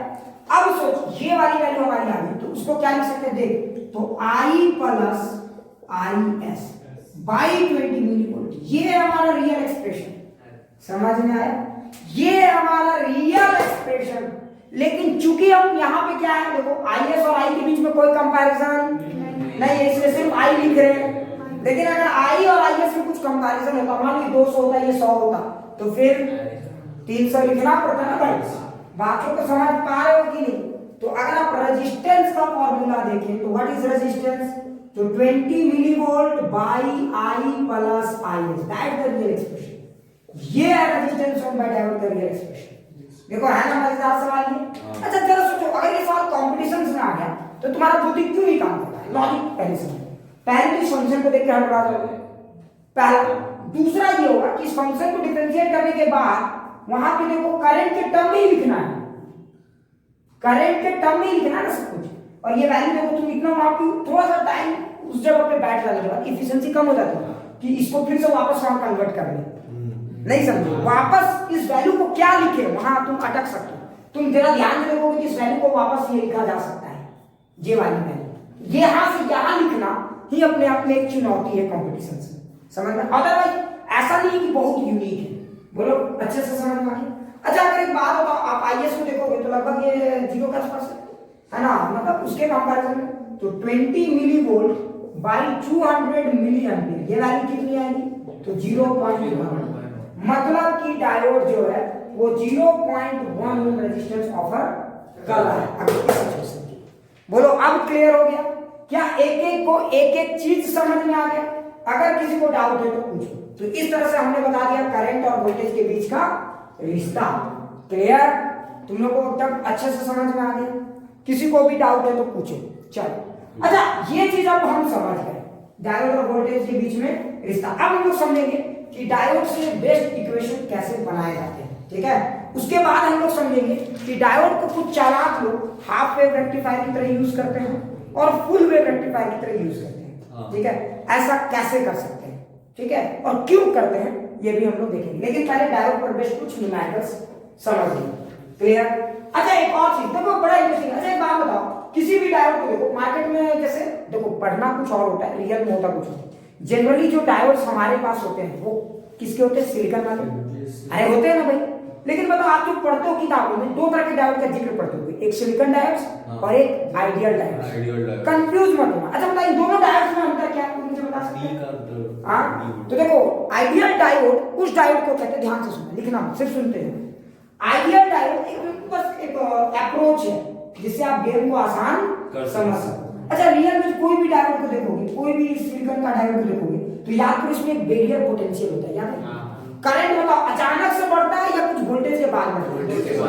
S1: अब सोच ये वाली वैल्यू हमारी आ गई, तो उसको क्या लिख सकते हैं, देख, तो I plus I S by 20 milli volt, ये है हमारा रियल एक्सप्रेशन। समझ में आया? ये है हमारा रियल एक्सप्रेशन। लेकिन चूंकि हम यहाँ पे क्या है, देखो आई एस और आई के बीच में कोई कंपैरिजन नहीं है, इसलिए सिर्फ आई लिख रहे हैं। लेकिन अगर आई और आई एस में कुछ कंपैरिजन होता, मान लो 200 होता, ये 100 होता, तो फिर 300 लिखना पड़ता ना भाई। बातों को समझ पा रहे हो कि नहीं? तो अगर आप रेजिस्टेंस का फॉर्मूला देखें तो व्हाट इज रेजिस्टेंस, तो 20 milli volt by I plus I S, that the real expression. ये है रेजिस्टेंस ऑन बाय डायोड का रियल एक्सप्रेशन। देखो है ना मजेदार सवाल ये। अच्छा जरा सोचो, अगर ये सवाल कंपटीशन में आ गया तो तुम्हारा बुद्धि क्यों नहीं काम करता है? लॉजिक पहले समझो, पहले तो इस फंक्शन को देख के हटवा दो पहला। दूसरा ये होगा कि इस फंक्शन को डिफरेंशिएट करने के बाद वहां पे देखो करंट के टर्म में ही लिखना है, करंट के टर्म में ही लिखना है ना सब कुछ। और ये वैल्यू देखो तुम इतना वहां पे थोड़ा सा टाइम उस जगह पे बैठ जाने के बाद एफिशिएंसी कम हो जाती है कि इसको फिर से वापस वहां कन्वर्ट कर ले। नहीं समझो, वापस इस वैल्यू को क्या लिखे वहां तुम अटक सकते हो। तुम जरा ध्यान से देखोगे कि इस वैल्यू को वापस ये लिखा जा सकता है, ये वाली वैल्यू यहां से यहां लिखना ही अपने आप में एक चुनौती है कंपटीशन से, समझ में? अदरवाइज ऐसा नहीं कि बहुत यूनिक है। बोलो अच्छे से समझ में आ गया? अच्छा अगर एक बात बताओ, आप आईएएस को देखोगे तो लगभग ये 0 के आसपास है ना, मतलब उसके कंपैरिजन में तो 20 milli volt by 200 milliampere, ये वैल्यू कितनी आएगी, तो 0.1। मतलब कि डायोड जो है वो 0.1 ओम रेजिस्टेंस ऑफर कर रहा है अगर इस सिचुएशन की। बोलो अब क्लियर हो गया क्या? एक एक को एक एक चीज समझ में आ गया? अगर किसी को डाउट है तो पूछो। तो इस तरह से हमने बता दिया करंट और वोल्टेज के बीच का रिश्ता। क्लियर? तुम लोग को तब अच्छे से समझ में आ गया? किसी को भी डाउट है तो पूछो। चलो, अच्छा ये चीज अब हम समझ गए डायोड और वोल्टेज के बीच में रिश्ता। अब हम लोग समझेंगे कि डायोड से बेस्ट इक्वेशन कैसे बनाए जाते हैं। ठीक है, उसके बाद हम लोग समझेंगे कि डायोड को कुछ चालाक लोग हाफ वेव रेक्टिफायर की तरह यूज करते हैं और फुल वेव रेक्टिफायर की तरह यूज करते हैं। ठीक है, ऐसा कैसे कर सकते हैं, ठीक है, और क्यों करते हैं ये भी हम लोग देखेंगे। लेकिन पहले डायोड पर बेस्ट कुछ न्यूमेरिकल्स समझ लीजिए। क्लियर? अच्छा एक और चीज देखो, बड़ा इंटरेस्टिंग। अच्छा एक बात बताओ, किसी भी डायोड को देखो मार्केट में, जैसे देखो पढ़ना कुछ और होता है, रियल में होता कुछ होता है। जनरली जो डायोड्स हमारे पास होते हैं वो किसके होते हैं? सिलिकॉन वाले। अरे होते हैं ना भाई। लेकिन बताओ आप जो पढ़ते हो किताबों में दो तरह के डायोड का जिक्र पढ़ते हो, एक सिलिकॉन डायोड्स और एक आइडियल डायोड्स। कंफ्यूज मत होना। अच्छा बताइए दोनों डायोड्स में अंतर क्या है, मुझे बता सकते हैं? हाँ तो देखो, आइडियल डायोड उस डायोड को कहते हैं, ध्यान से सुनना, लिखना सिर्फ सुनते हैं। आइडियल डायोड एक बस एक अप्रोच है जिससे आप गेम को आसान समझ सको। अच्छा रियल में कोई भी डायोड को देखोगे, कोई भी सिलिकॉन का डायोड को देखोगे तो याद करो इसमें एक बैरियर पोटेंशियल होता है। याद है? करंट बताओ अचानक से बढ़ता है या कुछ वोल्टेज के बाद बढ़ता है?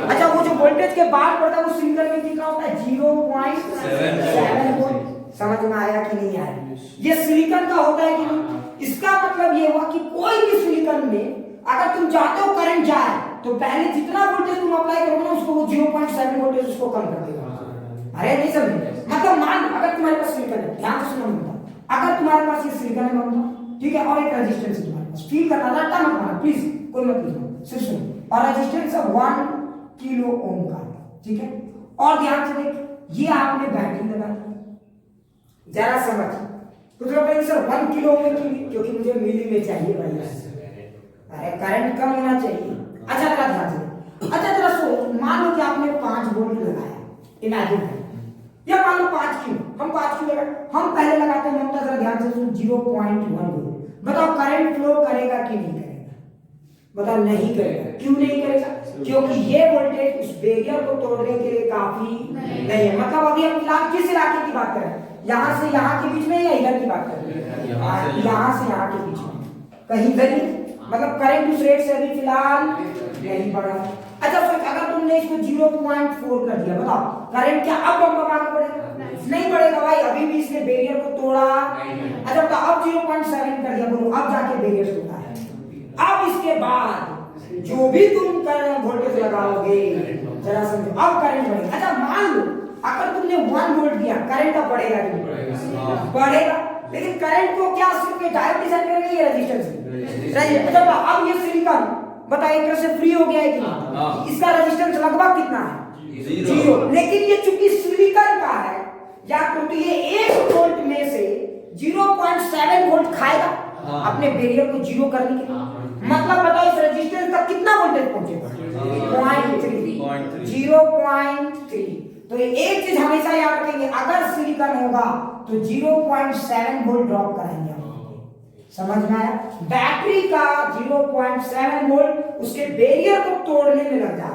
S1: अच्छा वो जो वोल्टेज के बाद बढ़ता है वो सिलिकॉन में कितना होता है? 0.7 वोल्ट। समझ में आया कि नहीं आया? ये सिलिकॉन का होता है कि नहीं? इसका मतलब ये हुआ कि कोई भी सिलिकॉन में अगर तुम चाहते हो करंट जाए तो पहले जितना वोल्टेज तुम अप्लाई करोगे ना उसको वो 0.7 वोल्टेज उसको कम कर देगा। अरे नहीं समझे? मतलब मान अगर तुम्हारे पास सिलिकॉन है, ध्यान से सुनो, अगर तुम्हारे पास ये सिलिकॉन है ठीक है, और एक रेजिस्टेंस है तुम्हारे पास, फील करना रट्टा मत मारना प्लीज, कोई मत लिखो, सिर्फ सुनो। और रेजिस्टेंस है 1 किलो ओम का, ठीक है। और ध्यान से देख, ये आपने बैटरी लगाई, जरा समझ। कुछ लोग कहेंगे सर 1 किलो ओम क्योंकि मुझे मिली में चाहिए भाई, अरे करंट कम होना चाहिए। अच्छा जरा ध्यान से, अच्छा जरा सोच, मान लो कि आपने 5 वोल्ट लगाया, इमेजिन कर, या मान लो 5 किलो, हम 5 किलो लगाए, हम पहले लगाते हैं ममता, जरा ध्यान से सुन, 0.1 वोल्ट। बताओ करंट फ्लो करेगा कि नहीं करेगा? बताओ नहीं करेगा। क्यों नहीं करेगा? क्योंकि ये वोल्टेज उस बैरियर को तोड़ने के लिए काफी नहीं है। मतलब अभी हम फिलहाल किस इलाके की बात कर रहे हैं? यहाँ से यहाँ के बीच में या इधर की बात कर रहे हैं? यहाँ से यहाँ के बीच में, कहीं इधर ही, मतलब करंट उस रेट से अभी फिलहाल नहीं बढ़ा। अच्छा अगर तुमने इसको 0.4 कर दिया, बताओ करंट क्या अब बढ़ाना पड़ेगा? नहीं बढ़ेगा भाई, अभी भी इसने बैरियर को तोड़ा। अच्छा बताओ अब 0.7 कर दिया, बोलो अब जाके बैरियर टूटा है। अब इसके बाद जो भी तुम वोल्टेज लगाओगे, जरा समझो, अब करंट बढ़ेगा। अच्छा मान लो अगर तुमने 1 वोल्ट दिया, करंट अब बढ़ेगा कि नहीं? बढ़ेगा। लेकिन करंट को क्या सिर्फ डायोड डिसाइड करेगा या रेजिस्टेंस? अच्छा अब ये सिलिकॉन बताइए एक तरह से फ्री हो गया है कि नहीं? इसका रेजिस्टेंस लगभग कितना है? 0। लेकिन ये चूंकि सिलिकॉन का है, या तो ये 1 वोल्ट में से 0.7 वोल्ट खाएगा अपने बैरियर को 0 करने के लिए। मतलब बताओ इस रेजिस्टेंस का कितना वोल्टेज पहुंचेगा? 0.3। तो एक चीज हमेशा याद रखेंगे, अगर सिलिकॉन होगा तो 0.7 वोल्ट ड्रॉप कराएंगे हम। समझ में आया? बैटरी का 0.7 वोल्ट उसके बैरियर को तोड़ने में लग जाता है।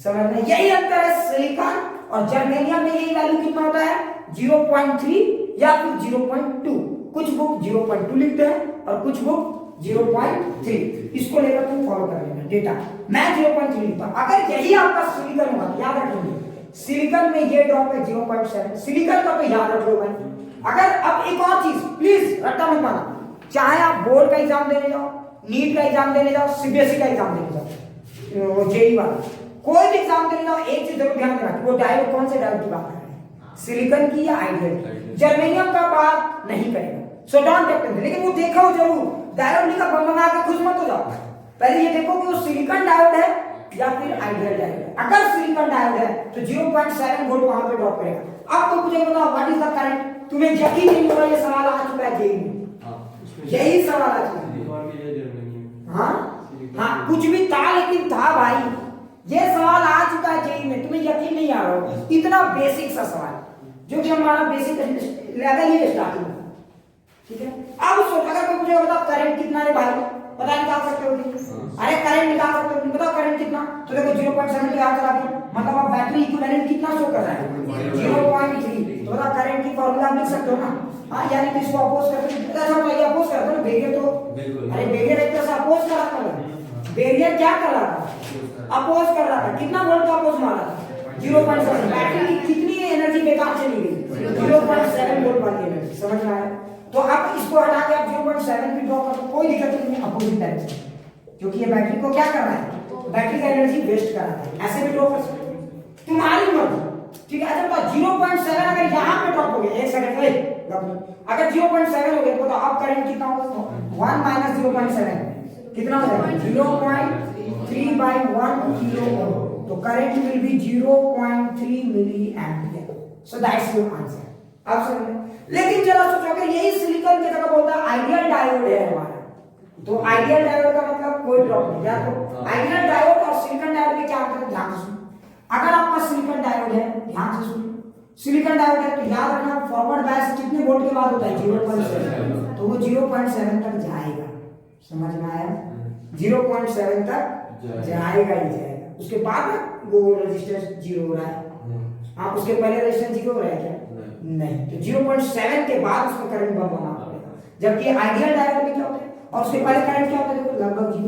S1: समझ में? यही अंतर है सिलिकॉन और जर्मेनियम में। यही वैल्यू कितना होता है? 0.3 या फिर 0.2। कुछ बुक 0.2 लिखते हैं और कुछ बुक 0.3। इसको लेकर तुम फॉलो कर लेना डेटा। मैं 0.3 लिखता हूं। अगर यही आपका सिलिकॉन होगा, याद रखेंगे सिलिकॉन में ये ड्रॉप है 0.7। सिलिकॉन का तो याद रख लो भाई। अगर अब एक और चीज प्लीज रट्टा मत मारना, चाहे आप बोर्ड का एग्जाम देने जाओ, नीट का एग्जाम देने जाओ, सीबीएसई का एग्जाम देने जाओ, जेईई वाला, कोई भी एग्जाम देने जाओ, एक चीज जरूर ध्यान रखना, वो डायोड कौन से डायोड की बात कर रहे हैं, सिलिकॉन की या आइडियल? जर्मेनियम का बात नहीं करेगा, सो डोंट टेक। लेकिन वो देखो जरूर, डायोड लिखा बना के खुश मत हो जाओ। पहले ये देखो कि वो सिलिकॉन डायोड है या फिर आइडियल डायोड है। अगर सिलिकॉन डायोड है तो 0.7 वोल्ट वहां पे ड्रॉप करेगा। अब तो मुझे बताओ व्हाट इज द करंट? तुम्हें यकीन नहीं होगा, ये सवाल आ चुका है जेईई में, यही सवाल आ चुका है। हाँ कुछ भी था लेकिन था भाई, ये सवाल आ चुका है जेईई में, तुम्हें यकीन नहीं आ रहा होगा। इतना बेसिक सा सवाल जो कि हमारा बेसिक लेवल ही स्टार्टिंग, ठीक है। अब सोच, अगर कोई मुझे बताओ करंट कितना है भाई, पता निकाल सकते हो? अरे करंट निकाल सकते हो, बताओ करंट कितना? तो देखो 0.7 के आंसर आ गया, मतलब अब बैटरी इक्विवेलेंट कितना शो कर रहा है? 0.3। तो बताओ करंट की फॉर्मूला बन सकते हो ना। हाँ यानी कि इसको अपोज करके ऐसा होता है, अपोज करते हो ना बैरियर तो, अरे बैरियर एक तरह से अपोज कर रहा था, बैरियर क्या कर रहा था, अपोज कर रहा था। कितना वोल्ट का अपोज मारा था, 0.7। बैटरी की कितनी एनर्जी बेकार चली गई, 0.7 वोल्ट वाली एनर्जी, समझ में आया। तो अब इसको हटा के आप 0.7 भी ड्रॉ कर दो, कोई दिक्कत नहीं है, अपोजिट डायरेक्शन, क्योंकि ये बैटरी को क्या कर रहा है, बैटरी का एनर्जी वेस्ट कर रहा है। ऐसे भी ड्रॉ कर सकते हो, तुम्हारी मर्जी, ठीक है। अच्छा बताओ 0.7 अगर यहाँ पे ड्रॉप हो गया, एक सेकंड अगर 0.7 हो गया तो अब करंट कितना होगा, 1 माइनस 0.7 कितना हो जाएगा, 0.3/1 किलो ओम। तो current will be 0.3 milliampere. So that's your answer. आप समझ रहे? लेकिन जरा सोचो अगर यही सिलिकॉन की जगह बोलता है आइडियल डायोड है हमारा, तो आइडियल डायोड का मतलब कोई ड्रॉप नहीं। क्या तो आइडियल डायोड और सिलिकॉन डायोड में क्या अंतर है, ध्यान से सुनो। अगर आपका सिलिकॉन डायोड है, ध्यान से सुनो, सिलिकॉन डायोड है तो याद रखना फॉरवर्ड बायस कितने वोल्ट के बाद होता है, 0.7, तो वो 0.7 तक जाएगा। समझ में आया, 0.7 तक जाएगा ही जाएगा। उसके बाद वो रेजिस्टेंस 0 हो रहा है, हाँ उसके पहले रेजिस्टेंस 0 हो रहा है क्या, नहीं। तो 0.7 के बाद उसमें करंट बम होना पड़ेगा। जबकि आइडियल डायोड में क्या होता है, और उसके पहले करंट क्या होता है, देखो लगभग 0।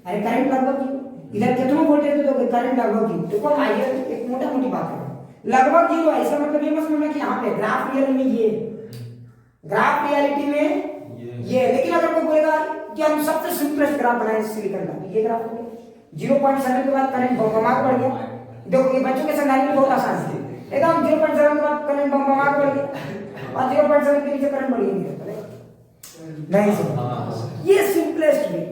S1: अरे करंट लगभग 0, इधर कितना वोल्टेज है तो करंट लगभग 0। देखो आइडियल एक मोटा मोटी बात है, लगभग 0 है, इसका मतलब ये मत समझना कि यहाँ पे ग्राफ रियलिटी में ये, ग्राफ रियलिटी में ये। लेकिन अगर कोई बोलेगा कि हम सबसे सिंपलेस्ट ग्राफ बनाए सिलिकॉन का, ये ग्राफ हो गया 0.7 के बाद करंट बम बढ़ गया। देखो ये बच्चों के समझाने में बहुत आसान है, एकदम 0.7 के बाद करंट बम बढ़ गया और 0.7 के नीचे करंट बढ़ गया, नहीं समझ, ये सिंपलेस्ट वे,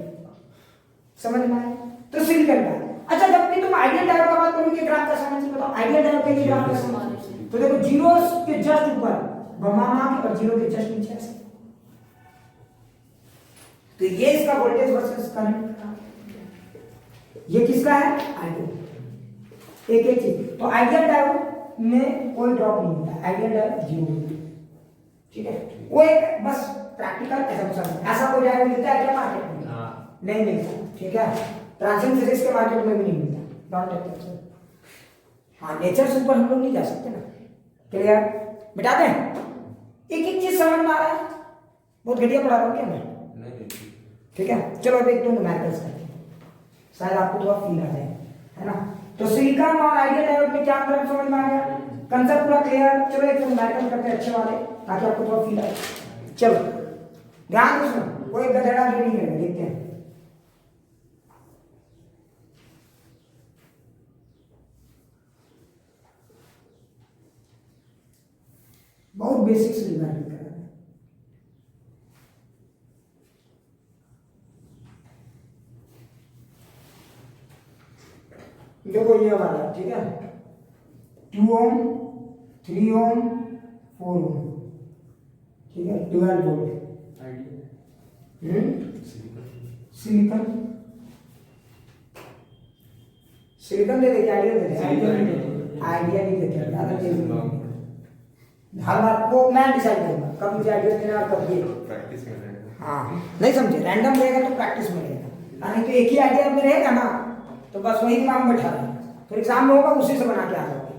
S1: समझ में आया। तो सिलिकॉन का अच्छा, जब भी तुम आइडियल डायोड का बात करोगे ग्राफ कैसा होना चाहिए बताओ, आइडियल डायोड के लिए ग्राफ कैसा होना चाहिए, तो देखो 0 के जस्ट ऊपर बमामा के और 0 के जस्ट नीचे ऐसे। तो ये इसका वोल्टेज वर्सेस करंट, ये किसका है, आइडियल। एक चीज, तो आइडियल डायोड में कोई ड्रॉप नहीं होता, आइडियल डायोड 0, ठीक है। वो एक बस प्रैक्टिकल एसम्पशन, ऐसा कोई डायोड मिलता है क्या मार्केट में, नहीं मिलता, ठीक है। ट्रांजिएंट फिजिक्स के मार्केट में भी नहीं मिलता, डोंट टेक दैट। हाँ नेचर से ऊपर हम लोग नहीं जा सकते ना, क्लियर। मिटा दें, एक एक चीज समझ में आ रहा है, बहुत घटिया पढ़ा रहा हूँ क्या मैं, ठीक है। चलो अब एक दो न्यूमेरिकल्स करते हैं, शायद आपको थोड़ा फील आ जाए, है ना। तो सिलिकॉन और आइडियल डायोड में क्या अंतर समझ में आ गया, कंसेप्ट पूरा क्लियर। चलो एक दो न्यूमेरिकल करते हैं अच्छे वाले, ताकि आपको थोड़ा फील आए। चलो ध्यान से सुनो, कोई गधेड़ा जो नहीं करेगा, देखते हैं। बहुत बेसिक से न्यूमेरिकल कर रहे हैं। देखो ये वाला, ठीक है, 2 ओम, 3 ओम, 4 ओम, ठीक है, 12 वोल्ट। सिलिकॉन सिलिकॉन दे देते, आइडियल दे देते, आइडिया नहीं देते, ज्यादा तेज नहीं। हर बार वो मैं डिसाइड करूंगा कब मुझे आइडिया देना और कब ये प्रैक्टिस में रहेगा। हाँ नहीं समझे, रैंडम रहेगा तो प्रैक्टिस में रहेगा, नहीं तो एक ही आइडिया में रहेगा ना तो बस वही दिमाग में बैठा रहेगा, फिर एग्जाम में होगा उसी से बना के आ जाओगे।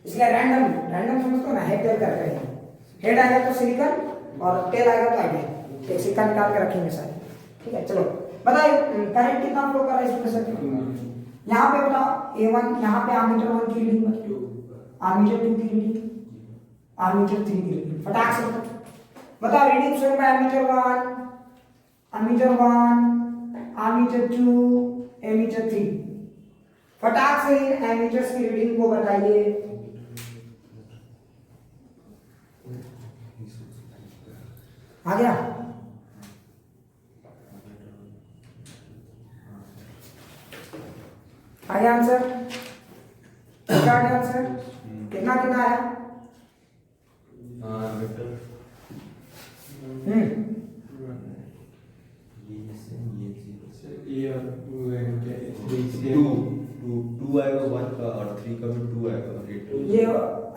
S1: इसलिए रैंडम समझते हो ना, हेड टेल करके रहेगा, हेड आएगा तो सिलिकॉन और टेल आएगा तो आइडिया, एक सिक्का निकाल के रखेंगे सारे, ठीक है। चलो बताइए करंट कितना फ्लो कर रहा है इसमें से, यहाँ पे बताओ A1, यहाँ पे आर्मीटर 1 की रीडिंग बताओ, आर्मीटर 2 की रीडिंग, आर्मीटर 3 की रीडिंग, फटाक से बताओ reading show by ammeter 1, ammeter 1, ammeter 2, ammeter 3, फटाक से इन एमीटर्स की रीडिंग को बताइए। आ गया, आ गया आंसर, क्या आ गया आंसर, कितना कितना आया,
S2: टू आएगा 1 का और 3 का भी 2 आएगा, 8।
S1: ये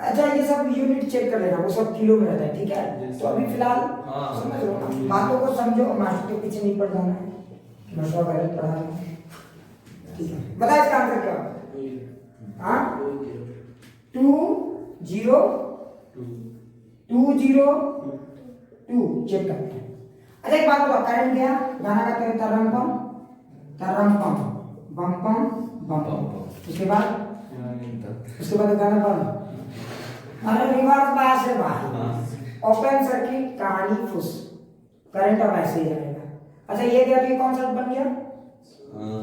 S1: अच्छा ये सब यूनिट चेक कर लेना, वो सब किलो में रहता है, ठीक है। तो अभी फिलहाल समझ लो ना, बातों को समझो, मास्टर के पीछे नहीं पड़ जाना है, मास्टर गलत पढ़ा है, ठीक है। बताइए इसका आंसर क्या, हाँ 2 0 2 202 चेक करते हैं। अच्छा एक बात बताओ, करंट गया, गाना गाते हैं तरम पम बम पम बम पम, उसके बाद गाना बंद। अरे रिवर्स बायस है बाहर, ओपन सर्किट कहानी फुस, करंट अब ऐसे ही जाएगा। अच्छा ये गया तो ये कौन सा बन गया?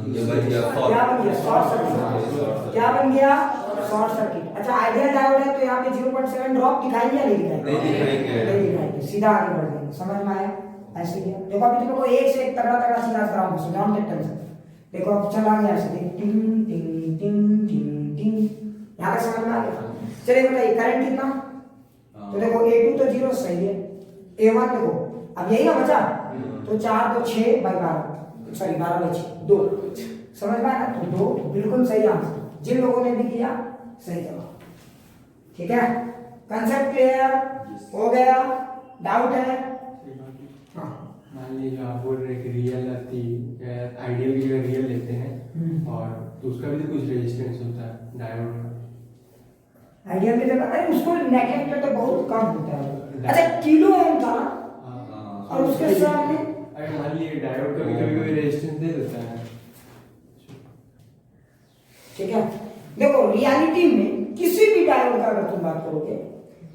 S2: ये बन गया
S1: क्या बन गया? Short circuit. क्या बन गया? Short circuit. अच्छा आइडियल डायोड है तो यहाँ पे 0.7 ड्रॉप दिखाएंगे या नहीं दिखाएंगे? नहीं दिखाएंगे, सीधा आगे बढ़ जाएंगे। समझ में आया? ऐसे ही देखो अभी तुम लोग को एक से एक तगड़ा सीधा ग्राउंड से डाउन टेक्टर से देखो, अब चला गया ऐसे टिंग टिंग टिंग टिंग टिंग, यहाँ तक समझ में आ गया? चलिए बताइए करंट कितना? तो देखो A2 तो 0 सही है, A1 देखो अब यही ना बचा, तो 4 तो 6 बाई 12, सॉरी 12 बाई 6 2, समझ में आया? तो 2 बिल्कुल सही आंसर, जिन लोगों ने भी किया सही जवाब। ठीक है, कंसेप्ट क्लियर हो गया? डाउट है? हाँ
S3: मान लीजिए आप बोल रहे कि रियल आती आइडियल की जगह रियल लेते हैं और तो उसका भी तो कुछ रेजिस्टेंस होता है डायोड का।
S1: आइडियल की जगह, अरे उसको नेगलेक्ट करते बहुत कम होता है। अच्छा किलो ओम था और उसके सामने,
S3: अगर मान लीजिए डायोड कभी कभी रेजिस्टेंस दे देता है।
S1: ठीक है देखो रियलिटी में किसी भी डायोड का अगर तुम बात करोगे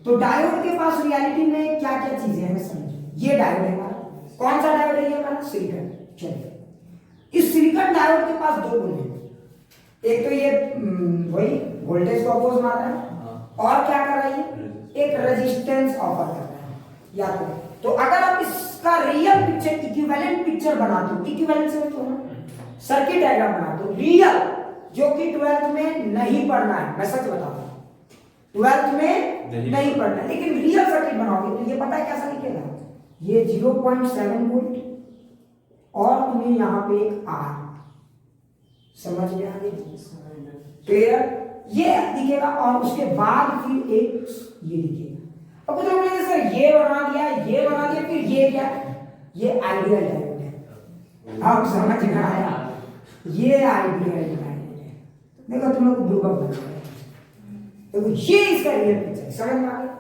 S1: तो डायोड के पास रियलिटी में क्या क्या चीजें हैं समझिए। ये डायोड है हमारा, कौन सा डायोड है? ये हमारा सिलिकॉन। चलिए इस सिलिकॉन डायोड के पास दो गुण हैं, एक तो ये वही वोल्टेज को अपोज मार रहा है और क्या कर रहा है? एक रेजिस्टेंस ऑफर कर रहा है। या तो अगर आप इसका रियल पिक्चर इक्विवेलेंट पिक्चर बना दो, इक्विवेलेंट से तो ना सर्किट डायग्राम बना दो रियल, जो कि 12th में नहीं पढ़ना है, मैं सच बता रहा हूं 12th में नहीं पढ़ना है, लेकिन रियल सर्किट बनाओगे तो ये पता है कैसा दिखेगा? ये 0.7 वोल्ट और तुम्हें यहां पे एक R, समझ में आ गई? क्लियर? ये दिखेगा और उसके बाद फिर एक ये दिखेगा। अब कुछ लोग बोलेंगे सर ये बना दिया फिर ये क्या? ये आइडियल डायोड है। अब समझ में आया? ये आइडियल डायोड है। देखो तुम लोग को बुर्बक बना रहे हैं। देखो ये इसका रियल पिक्चर समझ में आ गया?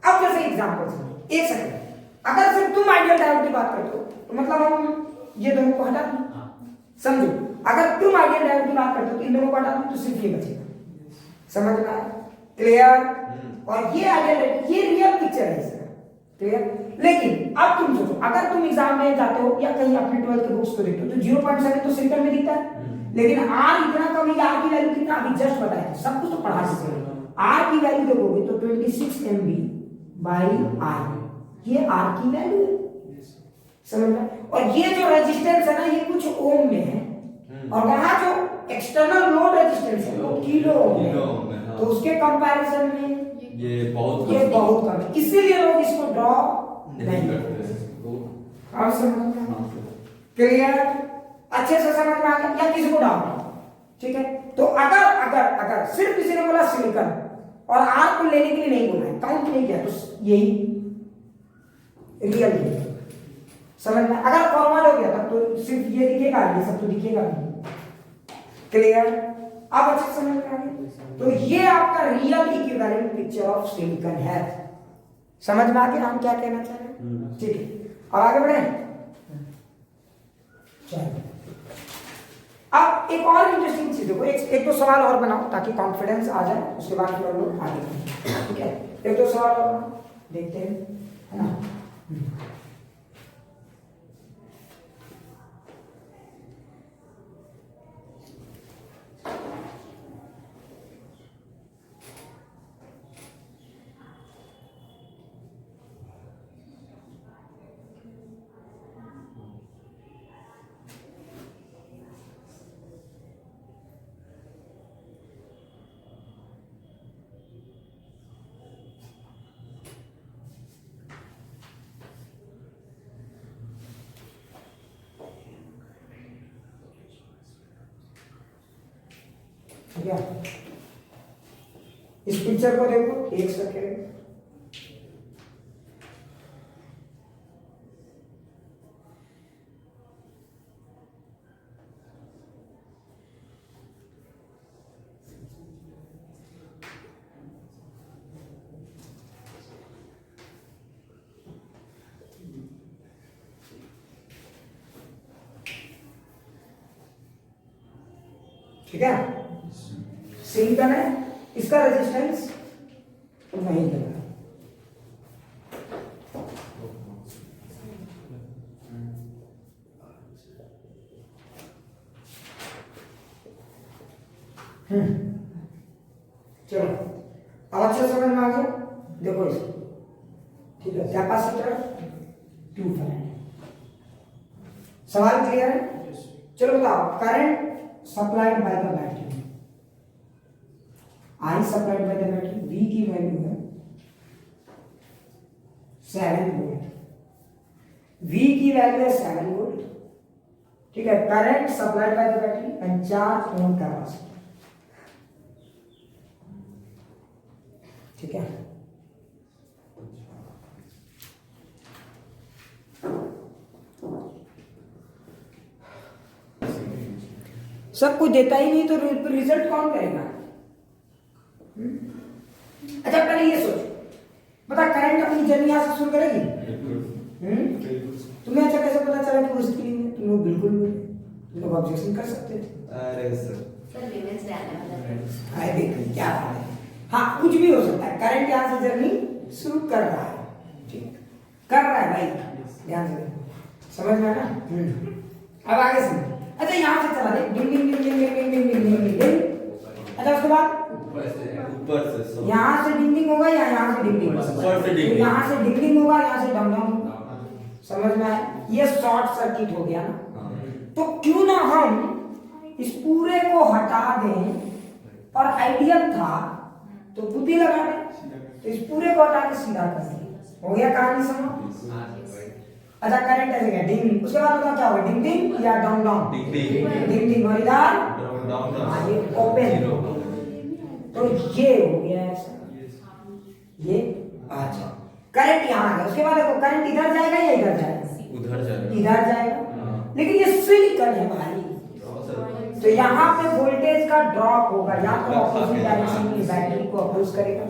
S1: अब जैसे एग्जांपल समझो, एक सेकंड, अगर सिर्फ तुम आइडियल डायोड की बात करते हो तो मतलब हम ये दोनों को हटा दें, समझो। अगर तुम आइडियल डायोड की बात करते हो तो इन दोनों को हटा दें तो सिर्फ ये बचेगा। समझ में आया? क्लियर? और ये आइडियल, ये रियल पिक्चर है इसका। क्लियर? लेकिन अब तुम सोचो, अगर तुम एग्जाम में जाते हो या कहीं अपने 12th के बुक्स को देखते हो तो 0.7 तो सिलिकॉन में दिखता है, लेकिन R इतना कम है, R की वैल्यू कितना अभी जस्ट बताया था, सब कुछ तो पढ़ा चुके हैं। R की वैल्यू देखोगे तो 26 MB बाई I, ये R की वैल्यू है। समझ में? और ये जो रेजिस्टेंस है ना ये कुछ ओम में है और वहां जो एक्सटर्नल लोड रेजिस्टेंस है वो किलो ओम में है, तो उसके कंपैरिजन में ये बहुत कम है, इसीलिए लोग इसको ड्रॉ नहीं करते। अब समझ में? क्लियर? अच्छे से समझ में आ गया? या किसी को डाउट? ठीक है, तो अगर सिर्फ किसी ने बोला सिलिकॉन और R को लेने के लिए नहीं बोला है, काउंट नहीं किया, तो यही रियल है। समझ में? अगर फॉर्मल हो गया तब तो सिर्फ ये दिखेगा, ये सब तो दिखेगा नहीं। क्लियर? अब अच्छे से समझ में आ गया? तो ये आपका real equivalent picture of silicon है। समझ में आ गया हम क्या कहना चाह रहे हैं? ठीक है, अब आगे बढ़े। चलिए अब एक और इंटरेस्टिंग चीज देखो, एक दो सवाल और बनाओ ताकि कॉन्फिडेंस आ जाए, उसके बाद फिर हम लोग आगे बढ़ेंगे। ठीक है, एक दो सवाल और बनाओ, देखते हैं, है ना? ठीक है, इस पिक्चर को देखो एक सेकेंड। ठीक है, सिलिकॉन है, इसका रेजिस्टेंस नहीं देगा। चलो अब अच्छे समझ में आ गया। देखो इसको, ठीक है, कैपेसिटर 2 फैराड। सवाल क्लियर है? चलो बताओ, current supplied by the battery, I supplied by the battery, V की वैल्यू है 7 वोल्ट, V की वैल्यू है 7 वोल्ट, ठीक है। Current supplied by the battery and 4 ohm capacitor, ठीक है। सब कुछ देता ही नहीं तो रिजल्ट कौन करेगा? अच्छा पहले ये सोच, बता करंट अपनी जर्नी यहां से शुरू करेगी? तुम्हें अच्छा कैसे पता चला कि वो स्क्रीन में? तुम लोग बिल्कुल भी, तुम लोग ऑब्जेक्शन कर सकते थे।
S2: अरे सर
S3: लिमिट्स रहने वाला
S1: अरे देख क्या बात है। हाँ कुछ भी हो सकता है, करंट यहां से जर्नी शुरू कर रहा है, ठीक कर रहा है भाई, ध्यान से समझ में आया ना? अब आगे सुन। अच्छा यहाँ से चला दे, डिंग डिंग डिंग डिंग डिंग डिंग डिंग डिंग डिंग। अच्छा उसके बाद
S2: ऊपर से
S1: यहाँ से डिंग डिंग होगा या यहाँ से डिंग डिंग होगा?
S2: ऊपर से डिंग डिंग।
S1: यहाँ से डिंग डिंग होगा, यहाँ से डम डम होगा। समझ में आया? ये शॉर्ट सर्किट हो गया ना। तो क्यों ना हम इस पूरे को हटा दें, और आइडियल था तो बुद्धि लगा दें, तो इस पूरे को हटा के सीधा कर दें। हो गया कहानी समझ? अच्छा करंट ऐसे गया डिंग, उसके बाद होगा क्या होगा? डिंग डिंग या डाउन डाउन?
S2: डिंग डिंग
S1: डिंग डिंग और इधर
S2: डाउन डाउन।
S1: हाँ ये ओपन, तो ये हो गया ऐसा, ये अच्छा करंट यहाँ आ गया। उसके बाद देखो करंट इधर जाएगा या इधर जाएगा?
S2: उधर जाएगा,
S1: इधर जाएगा, लेकिन ये सिलिकॉन है भाई, तो यहाँ पे वोल्टेज का ड्रॉप होगा, या तो ऑपोजिट डायरेक्शन में बैटरी को अपोज करेगा,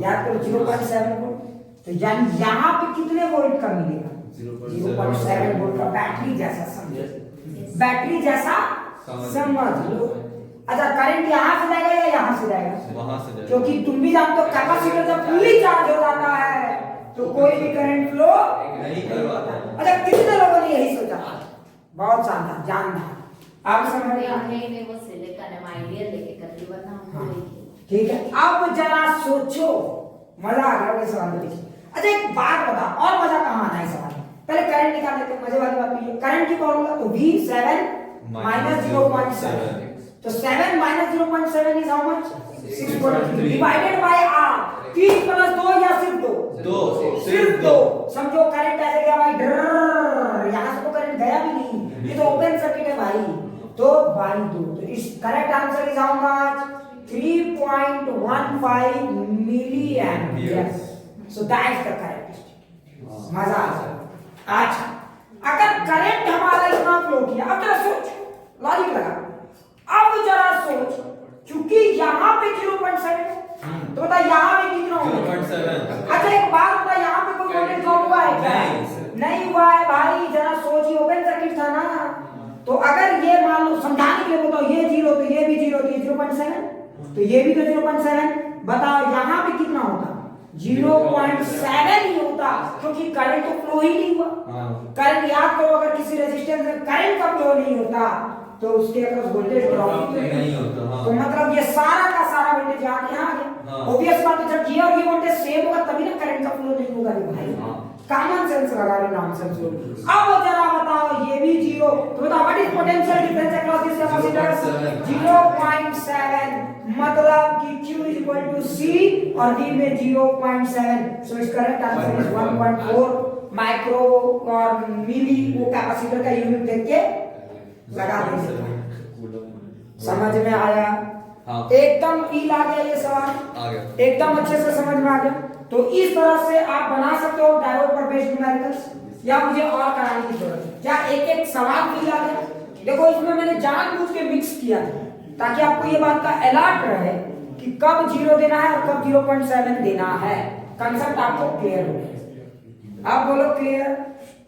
S1: या तो 0.7 वोल्ट, तो यानी यहाँ पे कितने वोल्ट का मिलेगा? 0.7 वोल्ट का। बैटरी जैसा समझ, बैटरी जैसा समझ लो। अच्छा करंट यहाँ से जाएगा या यहाँ से जाएगा?
S2: वहां से जाएगा,
S1: क्योंकि तुम भी जानते हो कैपेसिटर जब फुल्ली चार्ज हो जाता है तो कोई भी करंट फ्लो
S2: नहीं करवाता।
S1: अच्छा कितने लोगों ने यही सोचा? बहुत शानदार, जानना आप समझ में आ गया?
S4: नहीं वो सिलिकॉन है, आइडियल लेके कर दी वरना हम
S1: हाँ,
S4: नहीं।
S1: ठीक है। अब जरा सोचो, मजा आ गया सवाल में। अच्छा एक बात बता, और मजा कहाँ आना है सवाल में? पहले करंट निकाल लेते हैं, मजे वाली बात तो ये करंट की फॉर्मूला तो V7 minus 0.7, तो 7 minus 0.7 is how much? 6.3 divided by R, 3 plus 2 या सिर्फ 2? सिर्फ 2। समझो करंट ऐसे गया भाई, यहाँ से तो करंट गया भी नहीं, ये तो ओपन सर्किट है भाई, तो बाई 2। तो इस correct answer is how much? 3.15 milliampere. So that is the correct. मजा आ गया। अच्छा अगर करंट हमारा इतना फ्लो किया, अब जरा सोच, लॉजिक लगा, अब जरा सोच, क्योंकि यहाँ पे 0.7 है, तो बता यहाँ पे कितना होगा?
S2: 0.7।
S1: अच्छा एक बात बता, यहाँ पे कोई वोल्टेज ड्रॉप हुआ है क्या? नहीं हुआ है भाई, जरा सोचिए, ओपन सर्किट था ना। तो अगर ये मान लो समझाने के लिए बताओ, ये 0 तो ये भी 0, तो ये 0.7, तो ये भी तो 0.7, बताओ यहाँ पे कितना होता? 0.7 ही होता, क्योंकि करंट तो फ्लो ही नहीं हुआ। करंट याद करो, अगर किसी रेजिस्टेंस में करंट का फ्लो नहीं होता तो उसके अक्रॉस वोल्टेज ड्रॉप
S2: नहीं होता। हाँ।
S1: तो मतलब ये सारा का सारा वोल्टेज यहाँ आ गया। ऑब्वियस बात है, जब ये और ये वोल्टेज सेम होगा तभी ना करंट का फ्लो नहीं होगा रे भाई। कॉमन सेंस लगा लो, नॉनसेंस लो। अब जरा बताओ, ये भी 0, तो बताओ what is potential difference across this capacitors? 0.7, मतलब कि Q C और V में 0.7, सो इस करेक्ट आंसर इज 1.4 माइक्रो और मिली। वो कैपेसिटर का यूनिट देख के लगा देंगे। समझ में आया?
S2: हाँ।
S1: एकदम फील आ गया ये सवाल,
S2: आ गया,
S1: एकदम अच्छे से समझ में आ गया। तो इस तरह से आप बना सकते हो डायोड पर बेस्ड न्यूमेरिकल्स, या मुझे और कराने की जरूरत है क्या? एक एक सवाल फील आ गया। देखो इसमें मैंने जानबूझ के मिक्स किया था ताकि आपको ये बात का अलर्ट रहे कि कब 0 देना है और कब 0.7 देना है। कंसेप्ट आपको क्लियर हो गया? आप बोलो क्लियर?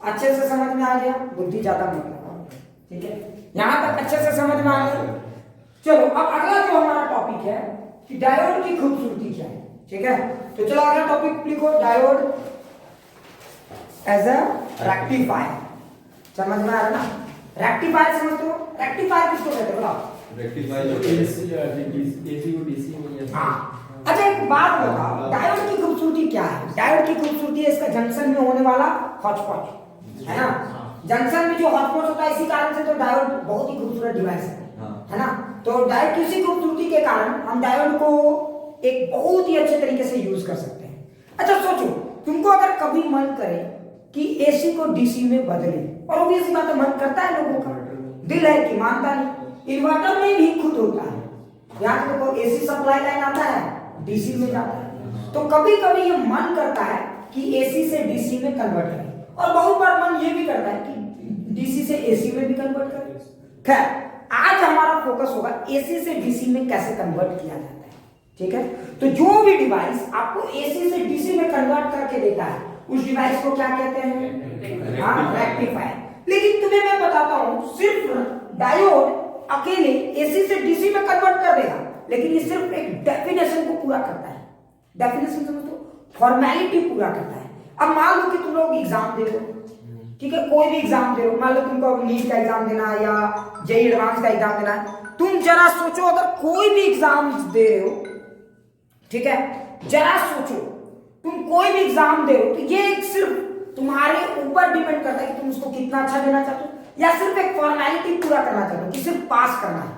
S1: अच्छे से समझ में आ गया? बुद्धि ज्यादा मत लगाओ, ठीक है? यहां तक अच्छे से समझ में आ गया? चलो अब अगला जो हमारा टॉपिक है कि डायोड की खूबसूरती क्या है, ठीक है। तो चलो अगला टॉपिक लिखो, डायोड एज अ रेक्टिफायर। समझ में आ रहा ना, रेक्टिफायर समझते हो? रेक्टिफायर किसको कहते हैं बताओ?
S3: एसी को डीसी में।
S1: हाँ, अच्छा एक बात बताओ, डायोड की खूबसूरती क्या है? डायोड की खूबसूरती है इसका जंक्शन में होने वाला हॉटस्पॉट, है ना। जंक्शन में जो हॉटस्पॉट होता है, इसी कारण से तो डायोड बहुत ही खूबसूरत डिवाइस है ना। तो डायोड की इसी खूबसूरती के कारण हम डायोड को एक बहुत ही अच्छे तरीके से यूज कर सकते हैं। अच्छा सोचो, तुमको अगर कभी मन करे कि एसी को डीसी में बदले, और ऑब्वियसली बात है मन करता है लोगों का, दिल है कि मानता नहीं। इन्वर्टर में भी खुद होता है, यहाँ देखो एसी सप्लाई लाइन आता है डीसी में जाता है, तो कभी कभी ये मन करता है कि एसी से डीसी में कन्वर्ट करें, और बहुत बार मन ये भी करता है कि डीसी से एसी में भी कन्वर्ट करें। खैर आज हमारा फोकस होगा एसी से डीसी में कैसे कन्वर्ट किया जाता है, ठीक है। तो जो भी डिवाइस आपको एसी से डीसी में कन्वर्ट करके देता है उस डिवाइस को क्या कहते हैं? हाँ, रेक्टिफायर। लेकिन तुम्हें मैं बताता हूं, सिर्फ डायोड अकेले एसी से डीसी में कन्वर्ट कर देगा, लेकिन ये सिर्फ एक डेफिनेशन को पूरा करता है। डेफिनेशन समझो, फॉर्मेलिटी पूरा करता है। अब मान लो कि तुम लोग एग्जाम दे रहे हो, ठीक है, कोई भी एग्जाम दे रहे हो, मान लो तुमको नीट का एग्जाम देना है या जेईई एडवांस का एग्जाम देना है, तुम जरा सोचो अगर कोई भी एग्जाम दे रहे हो, ठीक है, जरा सोचो तुम कोई भी एग्जाम दे रहे हो, तो ये एक सिर्फ तुम्हारे ऊपर डिपेंड करता है कि तुम उसको कितना अच्छा देना चाहते हो, या सिर्फ एक फॉर्मेलिटी पूरा करना चाहते हो कि सिर्फ पास करना है।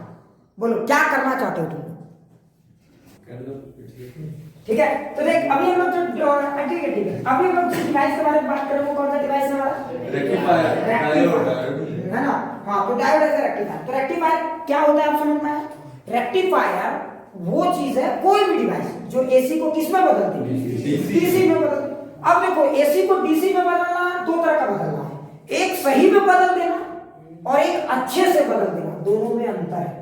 S1: बोलो क्या करना चाहते हो तुम? ठीक है, तो देख अभी हम लोग ठीक है, अभी हम लोग जिस डिवाइस के बारे में बात कर रहे हैं वो कौन सा डिवाइस है हमारा? रेक्टिफायर, है ना। हाँ, तो डायोड एज रेक्टिफायर। तो रेक्टिफायर क्या होता है आप समझ में आया? रेक्टिफायर वो चीज है, कोई भी डिवाइस जो एसी को किस में बदलती है? डीसी में बदलती है। अब देखो एसी को डीसी में बदलना दो तरह का बदलना है, एक सही में बदल देना और एक अच्छे से बदल देना, दोनों में अंतर है।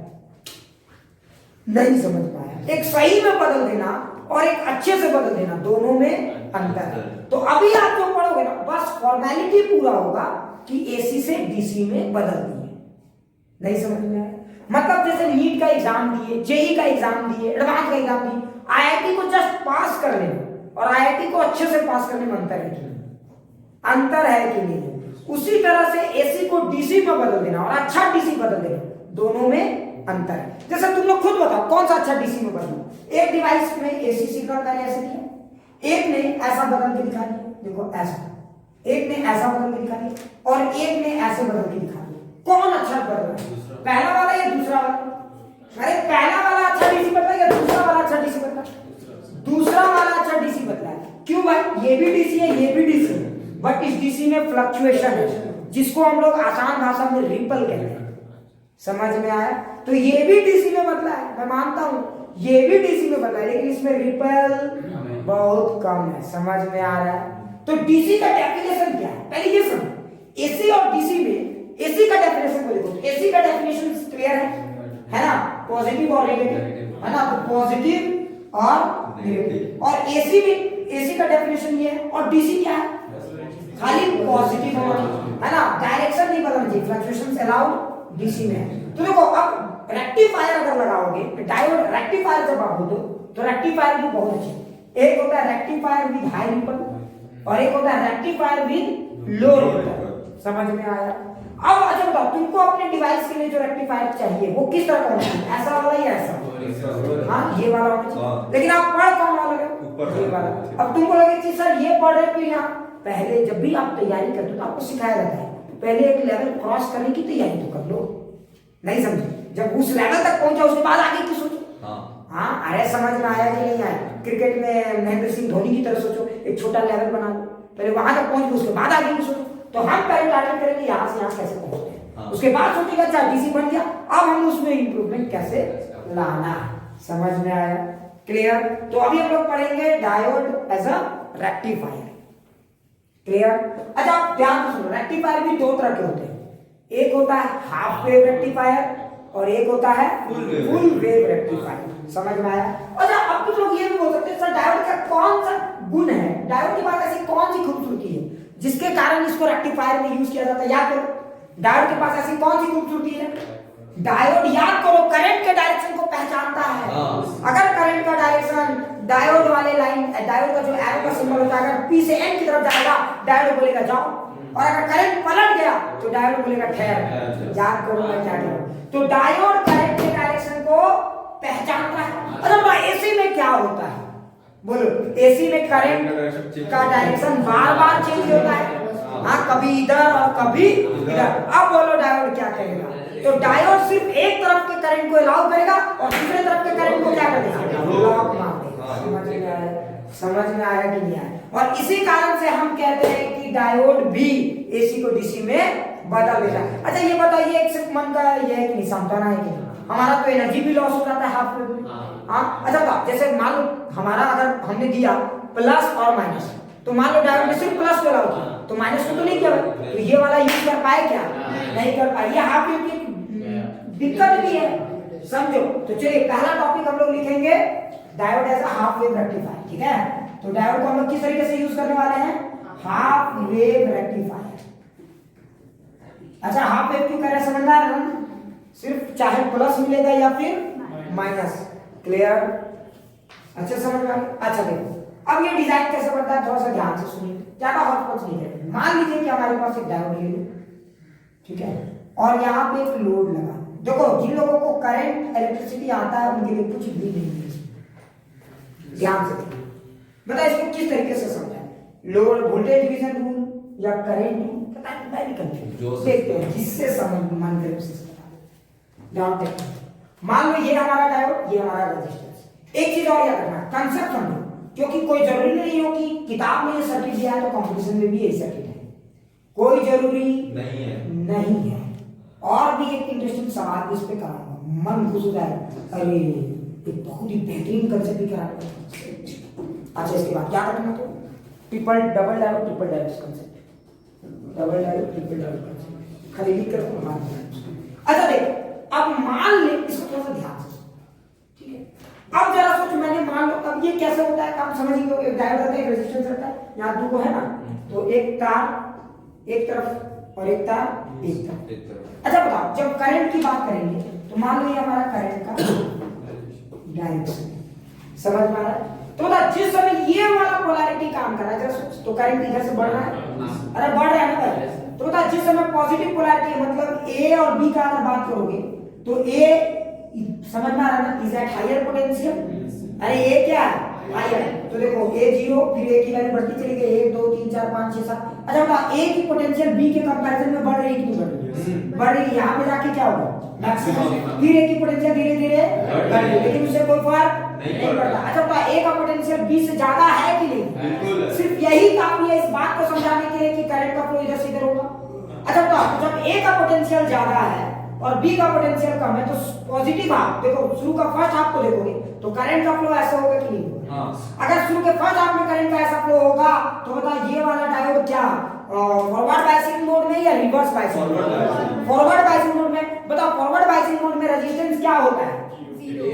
S1: नहीं समझ पाया? एक सही में बदल देना और एक अच्छे से बदल देना, दोनों में अंतर है। तो अभी आप जो पढ़ोगे ना, बस फॉर्मेलिटी पूरा होगा कि एसी से डीसी में बदल दिए। नहीं समझ में आया? मतलब जैसे नीट का एग्जाम दिए, जेईई का एग्जाम दिए, एडवांस का एग्जाम दिए, आईआईटी को जस्ट पास कर लेना और आईआईटी को अच्छे से पास करने में अंतर है कि नहीं? अंतर है कि नहीं? उसी तरह से एसी को डीसी में बदल देना और अच्छा डीसी बदल देना, दोनों में अंतर है। जैसे तुम लोग खुद बताओ कौन सा अच्छा डीसी में बदलना? एक डिवाइस में एसी सिग्नल मैंने ऐसे दिया, एक ने ऐसा बदल के दिखा दिया, देखो ऐसा, एक ने ऐसा बदल के दिखा दिया और एक ने ऐसे बदल के दिखा दिया। कौन अच्छा बदल रहा है? पहला वाला या दूसरा वाला? अरे पहला वाला अच्छा डीसी बदला या दूसरा वाला अच्छा डीसी बदला? दूसरा वाला अच्छा डीसी बदला है। क्यों भाई? ये भी डीसी है, ये भी डीसी है, बट इस डीसी में फ्लक्चुएशन है, जिसको हम लोग आसान भाषा में रिपल कहते हैं। समझ में आया? तो ये भी डीसी में बदला है, मैं मानता हूं ये भी डीसी में बदला है, लेकिन इसमें रिपल बहुत कम है। समझ में आ रहा है? तो डीसी का डेफिनेशन क्या है पहले ये समझो। एसी और डीसी में, एसी का डेफिनेशन को देखो, एसी का डेफिनेशन क्लियर है ना, पॉजिटिव और नेगेटिव, है ना। तो पॉजिटिव और नेगेटिव, और एसी में एसी का डेफिनेशन ये है, और डीसी क्या है? खाली पॉजिटिव होना, है ना, डायरेक्शन नहीं बदलना चाहिए, फ्लक्चुएशंस अलाउड डीसी में है। तो देखो अब रेक्टिफायर अगर लगाओगे, डायोड रेक्टिफायर जब आप बोलो तो रेक्टिफायर भी बहुत अच्छे, एक होता है रेक्टिफायर विद हाई रिपल और एक होता है रेक्टिफायर विद लो रिपल। समझ में आया? अब अच्छा बताओ, तुमको अपने डिवाइस के लिए जो रेक्टिफायर चाहिए वो किस तरह का होना चाहिए? ऐसा वाला या ऐसा? हाँ, ये वाला होना चाहिए। लेकिन आप पढ़ कौन वाला रहे हो? ये वाला। अब तुमको लगे कि सर ये पढ़ रहे हो, यहाँ पहले जब भी आप तैयारी करते हो तो आपको सिखाया जाता है पहले एक लेवल क्रॉस करने की तैयारी तो कर लो। नहीं समझे? जब उस लेवल तक पहुंचा उसके बाद आगे की सोचो। हाँ, अरे समझ में आया कि नहीं आया? क्रिकेट में महेंद्र सिंह धोनी की तरह सोचो, एक छोटा लेवल बना लो, पहले वहां तक पहुंच, उसके बाद आगे की सोचो। तो हम पहले टारगेट करेंगे यहाँ से यहाँ कैसे पहुंचते हैं, उसके बाद सोचेगा अच्छा डीसी बन गया, अब हम उसमें इंप्रूवमेंट कैसे लाना है। समझ में आया? क्लियर? तो अभी हम लोग पढ़ेंगे diode as a rectifier. Clear? अच्छा आप ध्यान से सुनो, रेक्टिफायर भी दो तरह के होते हैं, एक होता है हाफ वेव रेक्टिफायर और एक होता है फुल वेव रेक्टिफायर। समझ में आया? अच्छा अब कुछ लोग ये भी बोल सकते हैं सर डायोड का कौन सा गुण है, डायोड के पास ऐसी कौन सी खूबसूरती है जिसके कारण इसको रेक्टिफायर में यूज किया जाता है? याद करो, डायोड के पास ऐसी कौन सी खूबसूरती है? डायोड याद करो करंट के डायरेक्शन को पहचानता है। अगर करंट का डायरेक्शन डायोड वाले लाइन, डायोड का जो एरो का सिंबल होता है, अगर P से N की तरफ जाएगा डायोड बोलेगा जाओ, और अगर करंट पलट गया तो डायोड बोलेगा ठहर। याद करो मैं क्या कह रहा हूं। तो डायोड करंट के डायरेक्शन को पहचानता है। अच्छा एसी में क्या होता है बोलो? एसी में करंट का डायरेक्शन बार-बार चेंज होता है। हाँ, कभी इधर और कभी इधर। अब बोलो डायोड क्या करेगा? तो डायोड सिर्फ एक तरफ के करंट को अलाउ करेगा और दूसरे तरफ के करंट को क्या कर देगा? ब्लॉक मार देगा। समझ में आया कि नहीं आया? और इसी कारण से हम कहते हैं कि डायोड भी एसी को डीसी में बदल देता है। अच्छा ये बताइए, एक सिर्फ मन का ये है कि नहीं, समझाना है कि नहीं? हमारा तो एनर्जी भी लॉस हो जाता है हाफ वेव में। हाँ, अच्छा जैसे मान लो हमारा अगर हमने दिया प्लस और माइनस, तो मान लो डायोड में सिर्फ प्लस को अलाउ किया तो माइनस को तो नहीं किया, तो ये वाला यूज कर पाए क्या? नहीं कर पाए। ये हाफ वेव की दिक्कत भी है, समझो। तो चलिए पहला टॉपिक हम लोग लिखेंगे diode as a half wave rectifier, ठीक है? तो डायोड को हम लोग किस तरीके से यूज करने वाले हैं? Half wave rectifier. अच्छा हाफ वेव क्यों कह रहे हैं समझना है ना? सिर्फ चाहे प्लस मिलेगा या फिर माइनस। क्लियर? अच्छा समझ में आ गया? अच्छा देखो अब ये डिजाइन कैसे बनता है थोड़ा सा ध्यान से सुनिए, ज्यादा हॉट नहीं करेंगे। मान लीजिए कि हमारे पास एक डायोड ले लो, ठीक है, और यहाँ पे एक लोड लगा। देखो जिन लोगों को करंट इलेक्ट्रिसिटी आता है उनके लिए कुछ भी नहीं है। ध्यान से बताइए इसको किस तरीके से समझाएं? लोड वोल्टेज डिवीजन रूल या करंट रूल? पता नहीं, मैं भी कंफ्यूज। देखते हैं जिससे समझ मन करे उससे ध्यान देखते हैं। मान लो ये हमारा डायोड, ये हमारा रेजिस्टेंस। एक चीज और याद रखना, कंसेप्ट समझो, क्योंकि कोई जरूरी नहीं हो कि किताब में ये सर्किट दिया है तो कंपटीशन में भी यही सर्किट है। कोई जरूरी नहीं है। और भी एक इंटरेस्टिंग सवाल इस पे कराऊंगा, मन खुश हो जाएगा। अरे एक बहुत ही बेहतरीन कंसेप्ट भी कराऊंगा। अच्छा इसके बाद क्या करना? तो triple double diode triple diode concept, double diode triple diode concept खाली लिख कर मान। अच्छा देखो अब मान ले, इसको थोड़ा सा ध्यान से, ठीक है? अब जरा सोचो, मैंने मान लो अब ये कैसे होता है काम समझ लो। एक डायोड रहता है, एक रेजिस्टेंस रहता है, यहाँ दो है ना, तो एक तार एक तरफ और एक तार एक तरफ। अच्छा बताओ जब करंट की बात करेंगे तो मान लो ये हमारा करंट का डायरेक्शन, समझ में आ रहा है? तो जिस समय ये वाला पोलैरिटी काम कर रहा है तो करंट इधर से बढ़ रहा है, अरे बढ़ रहा है ना भाई। तो जिस समय पॉजिटिव पोलैरिटी है, मतलब ए और बी का अगर बात करोगे तो ए समझ में आ रहा है ना, इज एट हायर पोटेंशियल। अरे ए क्या है? हायर। तो देखो ए 0, फिर ए की वैल्यू बढ़ती चली गई 1 2 3 4 5 6 7। अच्छा बता ए की पोटेंशियल बी के कंपैरिजन में बढ़ रही है कि नहीं बढ़ रही है? बढ़ रही है। यहाँ पे जाके क्या होगा? मैक्सिमम। फिर ए की पोटेंशियल धीरे धीरे बढ़ रही है, लेकिन उससे कोई फर्क नहीं पड़ता। अच्छा बता ए का पोटेंशियल बी से ज्यादा है कि नहीं? सिर्फ यही काफी है इस बात को समझाने के लिए कि करंट का फ्लो इधर से इधर होगा। अच्छा तो जब ए का पोटेंशियल ज्यादा है और बी का पोटेंशियल कम है तो पॉजिटिव हाफ, देखो शुरू का फर्स्ट हाफ को देखोगे तो करंट का फ्लो ऐसा होगा कि नहीं होगा? अगर शुरू के फर्स्ट हाफ में करंट का ऐसा फ्लो होगा तो बताओ ये वाला डायोड क्या फॉरवर्ड बायसिंग मोड में या reverse biasing mode? Forward biasing mode में। बताओ फॉरवर्ड बायसिंग मोड में रेजिस्टेंस क्या होता है?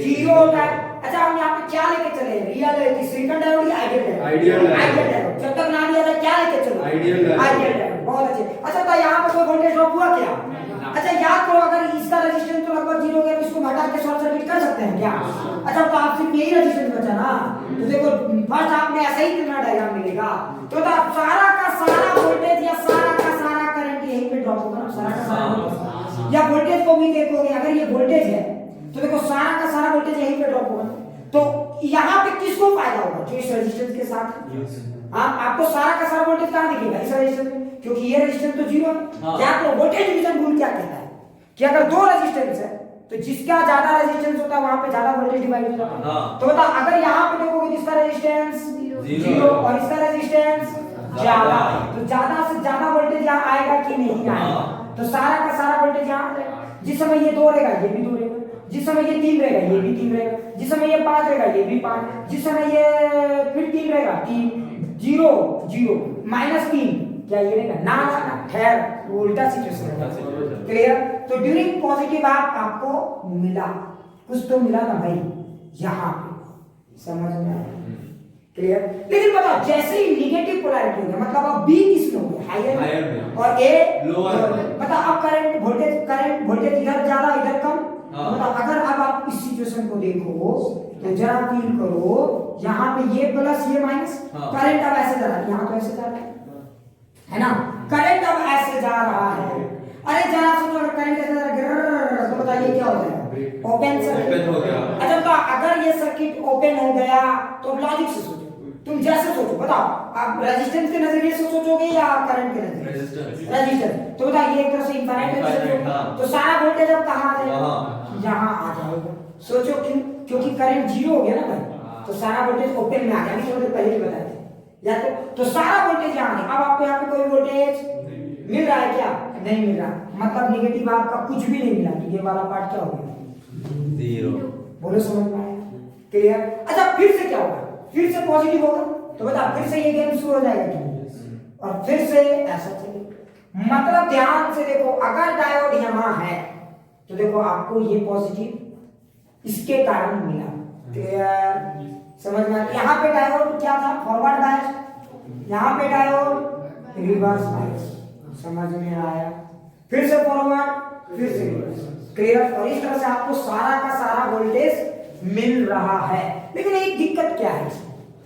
S1: 0 होता है। अच्छा हम यहाँ पे क्या लेके चले? रियल है कि सिलिकॉन डायोड या आइडियल डायोड? जब तक ना दिया था क्या लेके चलो? Ideal diode. बहुत अच्छे। अच्छा तो यहाँ पे कोई वोल्टेज ड्रॉप हुआ क्या? अच्छा याद करो अगर इसका रेजिस्टेंस तो लगभग 0 हो गया तो इसको हटा के शॉर्ट सर्किट कर सकते हैं क्या? अच्छा तो आप सिर्फ यही रेजिस्टेंस बचा ना, तो देखो फर्स्ट हाफ में ऐसा ही कितना डायग्राम मिलेगा। तो सारा का सारा वोल्टेज या सारा का सारा करंट यहीं पे ड्रॉप होगा ना, सारा का सारा। या वोल्टेज को भी देखोगे, अगर ये वोल्टेज है तो देखो सारा का सारा वोल्टेज यहीं पे ड्रॉप होगा। तो यहाँ पे किसको फायदा होगा? जो इस रेजिस्टेंस के साथ। हाँ आपको सारा का सारा वोल्टेज कहाँ दिखेगा? इस रेजिस्टेंस में, क्योंकि ये रेजिस्टेंस तो 0 है। क्या तो वोल्टेज डिवीजन रूल क्या कहता है कि अगर दो रेजिस्टेंस है तो जिसका ज्यादा रेजिस्टेंस होता है वहां पे ज्यादा वोल्टेज डिवाइड हो जाता है। तो बता अगर यहाँ पे देखोगे जिसका रेजिस्टेंस 0 और इसका रेजिस्टेंस ज्यादा, तो ज्यादा से ज्यादा वोल्टेज यहाँ आएगा कि नहीं आएगा? तो सारा का सारा वोल्टेज यहाँ आएगा। जिस समय ये 2 रहेगा ये भी 2 रहेगा, जिस समय ये 3 रहेगा ये भी 3 रहेगा, जिस समय ये 5 रहेगा ये भी 5, जिस समय ये फिर 3 रहेगा 3 0 0 -3 क्या ये रहेगा? ना ना खैर उल्टा सिचुएशन रहेगा। क्लियर? तो ड्यूरिंग पॉजिटिव आपको मिला कुछ तो मिला ना भाई यहाँ पे, समझ में आया? क्लियर। लेकिन बताओ जैसे ही निगेटिव पोलैरिटी हो गया मतलब अब बी किस में हो गया, हायर
S2: Higher
S1: में
S2: में।
S1: और ए
S2: Lower में।
S1: मतलब अब करंट वोल्टेज इधर ज्यादा इधर कम।
S2: हाँ।
S1: मतलब अगर अब आप इस सिचुएशन को देखो तो जरा फील करो यहाँ पे ये प्लस ये माइनस,
S2: हाँ।
S1: करंट अब ऐसे जा रहा है, यहाँ तो ऐसे जा रहा है ना, करंट अब ऐसे जा रहा है। अरे जरा सोचो अगर करंट ऐसे जा रहा है तो बताइए क्या हो जाएगा, ओपन सर्किट
S2: Open हो गया।
S1: अच्छा तो अगर ये सर्किट ओपन हो गया तो लॉजिक से सोचो, तुम जैसे सोचो बताओ, आप रेजिस्टेंस के नजरिए से सोचोगे या करंट के नजरिए
S2: रेजिस्टेंस।
S1: रेजिस्टेंस तो बताइए एक तरह से इनफाइनाइट
S2: Infinite,
S1: रेजिस्टेंस
S2: हाँ।
S1: तो सारा वोल्टेज अब कहां आ
S2: वहाँ।
S1: जाएगा, यहाँ आ जाएगा। सोचो क्यों, क्योंकि करंट जीरो हो गया ना भाई, तो सारा वोल्टेज ओपन में आ गया, थोड़ी देर पहले ही बताया था। या तो सारा वोल्टेज यहाँ है। अब आपको यहाँ पे कोई वोल्टेज मिल रहा है क्या, नहीं मिल रहा, मतलब निगेटिव आपका कुछ भी नहीं मिला, तो ये वाला पार्ट क्या हो गया,
S2: जीरो।
S1: बोलो समझ में आया, क्लियर। अच्छा फिर से क्या होगा, फिर से पॉजिटिव होगा तो बता फिर से ये गेम शुरू हो जाएगा क्या, और फिर से ऐसा चलेगा। मतलब ध्यान से देखो अगर डायोड यहाँ है तो देखो आपको ये पॉजिटिव इसके कारण मिला, क्लियर समझ में आया। यहाँ पे डायोड क्या था, फॉरवर्ड बायस, यहाँ पे डायोड रिवर्स बायस, समझ में आया। फिर से फॉरवर्ड फिर से रिवर्स, क्लियर। और इस तरह से आपको सारा का सारा वोल्टेज मिल रहा है। लेकिन एक दिक्कत क्या है,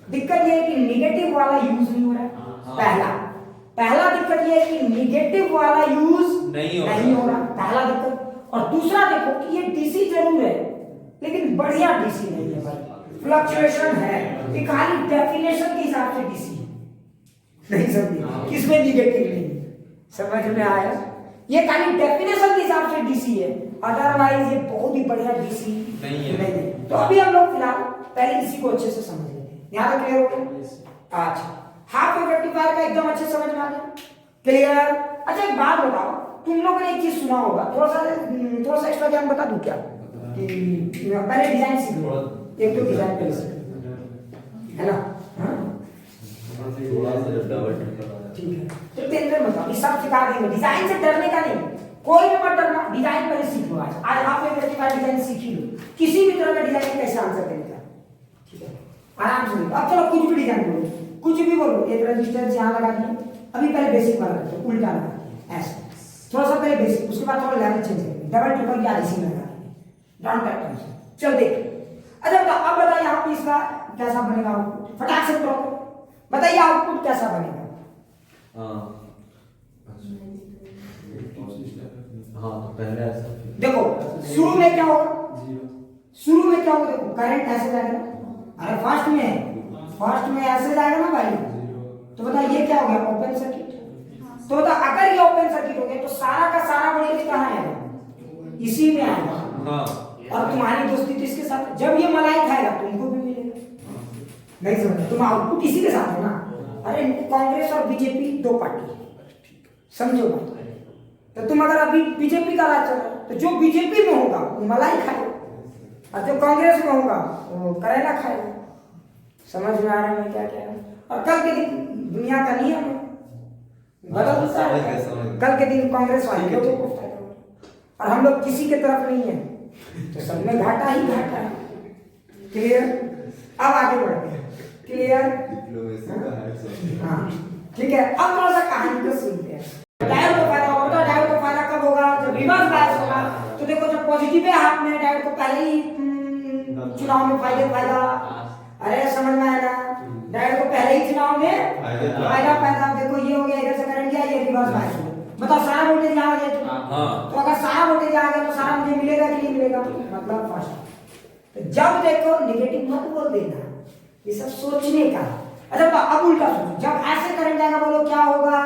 S1: दिक्कत ये है कि निगेटिव वाला यूज नहीं हो रहा है। पहला दिक्कत ये है कि निगेटिव वाला यूज
S2: नहीं
S1: हो रहा, पहला दिक्कत। और दूसरा देखो कि ये डीसी जरूर है लेकिन बढ़िया डीसी नहीं है भाई, फ्लक्चुएशन है, ये खाली डेफिनेशन के हिसाब से डीसी है, नहीं समझे किसमें निगेटिव नहीं, समझ में आया। ये खाली डेफिनेशन के हिसाब से डीसी है, अदरवाइज ये बहुत ही बढ़िया डीसी
S2: नहीं है।
S1: तो अभी हम लोग फिलहाल पहले इसी को अच्छे से समझ लेते हैं, यहाँ तक क्लियर हो गया। अच्छा हाफ वेव रेक्टिफायर का एकदम अच्छे समझ में आ गया, क्लियर। अच्छा एक बात बताओ, तुम लोगों ने एक चीज सुना होगा, थोड़ा सा एक्स्ट्रा ज्ञान बता दूं क्या, कि पहले डिजाइन सीख लो, एक तो डिजाइन पहले सीख है ना, हाँ
S2: थोड़ा सा डबल टेम्पर
S1: ठीक है। तो टेंशन मत लो, ये सब सिखा देंगे, डिजाइन से डरने का नहीं, कोई भी मत डरना, डिजाइन पहले सीख लो। आज हाफ वेव रेक्टिफायर डिजाइन सीख ही लो, किसी भी तरह का डिजाइन कैसे आंसर देने का, ठीक है आराम से। अब चलो कुछ भी डिजाइन बोलो, कुछ भी बोलो, एक रेजिस्टेंस यहाँ लगा दिए, अभी पहले बेसिक वाला रखो, उल्टा लगा ऐसे, थोड़ा सा पहले बेसिक, उसके बाद थोड़ा लेवल चेंज करेंगे, डबल ट्रिपल की आधी लगा डाउन पैटर्न से। चल देख, अच्छा अब बताइए आप इसका कैसा बनेगा आउटपुट, फटाक से बताइए आउटपुट कैसा बनेगा।
S2: हाँ तो पहले ऐसा
S1: देखो शुरू में क्या होगा, शुरू में क्या होगा, देखो करंट ऐसे जाएगा ना, अरे फर्स्ट में ऐसे जाएगा ना भाई, तो बताइए ये क्या हो गया, ओपन सर्किट। तो बता अगर ये ओपन सर्किट हो गया तो सारा का सारा वोल्टेज कहाँ आएगा, इसी में आएगा।
S2: हाँ
S1: और तुम्हारी दोस्ती तो इसके साथ, जब ये मलाई खाएगा तुमको भी मिलेगा, नहीं समझ, तुम आउटपुट इसी के साथ हो ना। अरे कांग्रेस और बीजेपी दो पार्टी है, समझो बात। तो तुम अगर अभी बीजेपी का राज चल रहा है तो जो बीजेपी में होगा वो मलाई खाएगा, और जो कांग्रेस में होगा वो करेला खाएगा। समझ में आ रहा है क्या कह रहा हूं। और कल के दिन दुनिया का नियम है, बदलता है, कल के दिन कांग्रेस वाले लोगों को फायदा होगा और हम लोग किसी के तरफ नहीं है, तो सब में घाटा ही घाटा है, क्लियर। अब आगे बढ़ते हैं, क्लियर, हाँ ठीक है। अब थोड़ा सा कहानी को सुनते हैं। डायोड को फायदा होगा, डायोड को फायदा कब होगा, जब रिवर्स बायस होगा। तो देखो जब पॉजिटिव है हाथ में, डायोड को पहले ही चुनाव में फायदा, अरे समझ में आया ना, डायोड को पहले ही चुनाव में फायदा। देखो ये हो गया, इधर से करंट गया, ये रिवर्स बायस हो गया। बताओ सारा वोल्टेज यहाँ आ गया, तो अगर सारा वोल्टेज आ गया तो सारा मुझे मिलेगा कि नहीं मिलेगा, मतलब फर्स्ट। तो जब देखो निगेटिव मत बोल देना, ये सब सोचने का। अच्छा तो अब उल्टा सोचो, जब ऐसे करंट जाएगा बोलो क्या होगा,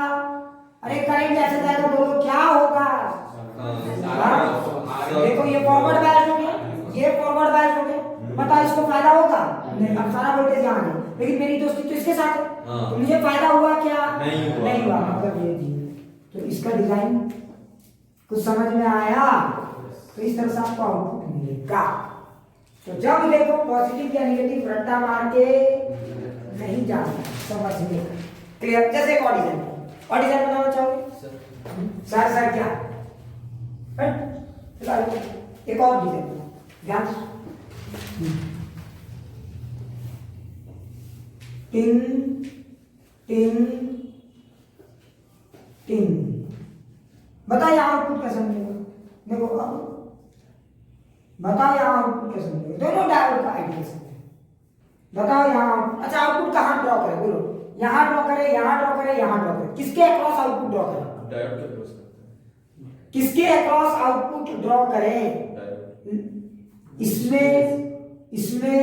S1: अरे करंट ऐसे जाएगा बोलो क्या होगा। देखो ये फॉरवर्ड बायस हो गया, ये फॉरवर्ड बायस हो गया, बताओ इसको फायदा होगा नहीं, अब सारा वोल्टेज यहाँ है, लेकिन मेरी दोस्ती तो इसके साथ है, तो मुझे फायदा हुआ क्या, नहीं हुआ, मतलब ये जी। तो इसका डिजाइन कुछ समझ में आया, तो इस तरह से आपको आउटपुट मिलेगा। तो जब देखो पॉजिटिव या नेगेटिव रट्टा मार के नहीं जाना, समझने का, क्लियर। जैसे एक और डिजाइन बनाना चाहोगे सर क्या, एक और डिजाइन ध्यान, टिंग टिंग टिंग। बताओ यहाँ आउटपुट कैसे मिलेगा? देखो अब बताओ यहाँ आउटपुट कैसे मिलेगा? दोनों डायोड का आइडिया समझो। बताओ यहाँ, अच्छा आउटपुट कहाँ ड्रॉ करें? बोलो, यहाँ ड्रॉ करें, यहाँ ड्रॉ करें, यहाँ ड्रॉ करें? किसके अक्रॉस आउटपुट ड्रॉ करें?
S2: डायोड के क्रॉस करते हैं।
S1: किसके अक्रॉस आउटपुट ड्रॉ करें?
S2: डायोड।
S1: इसमें इसमें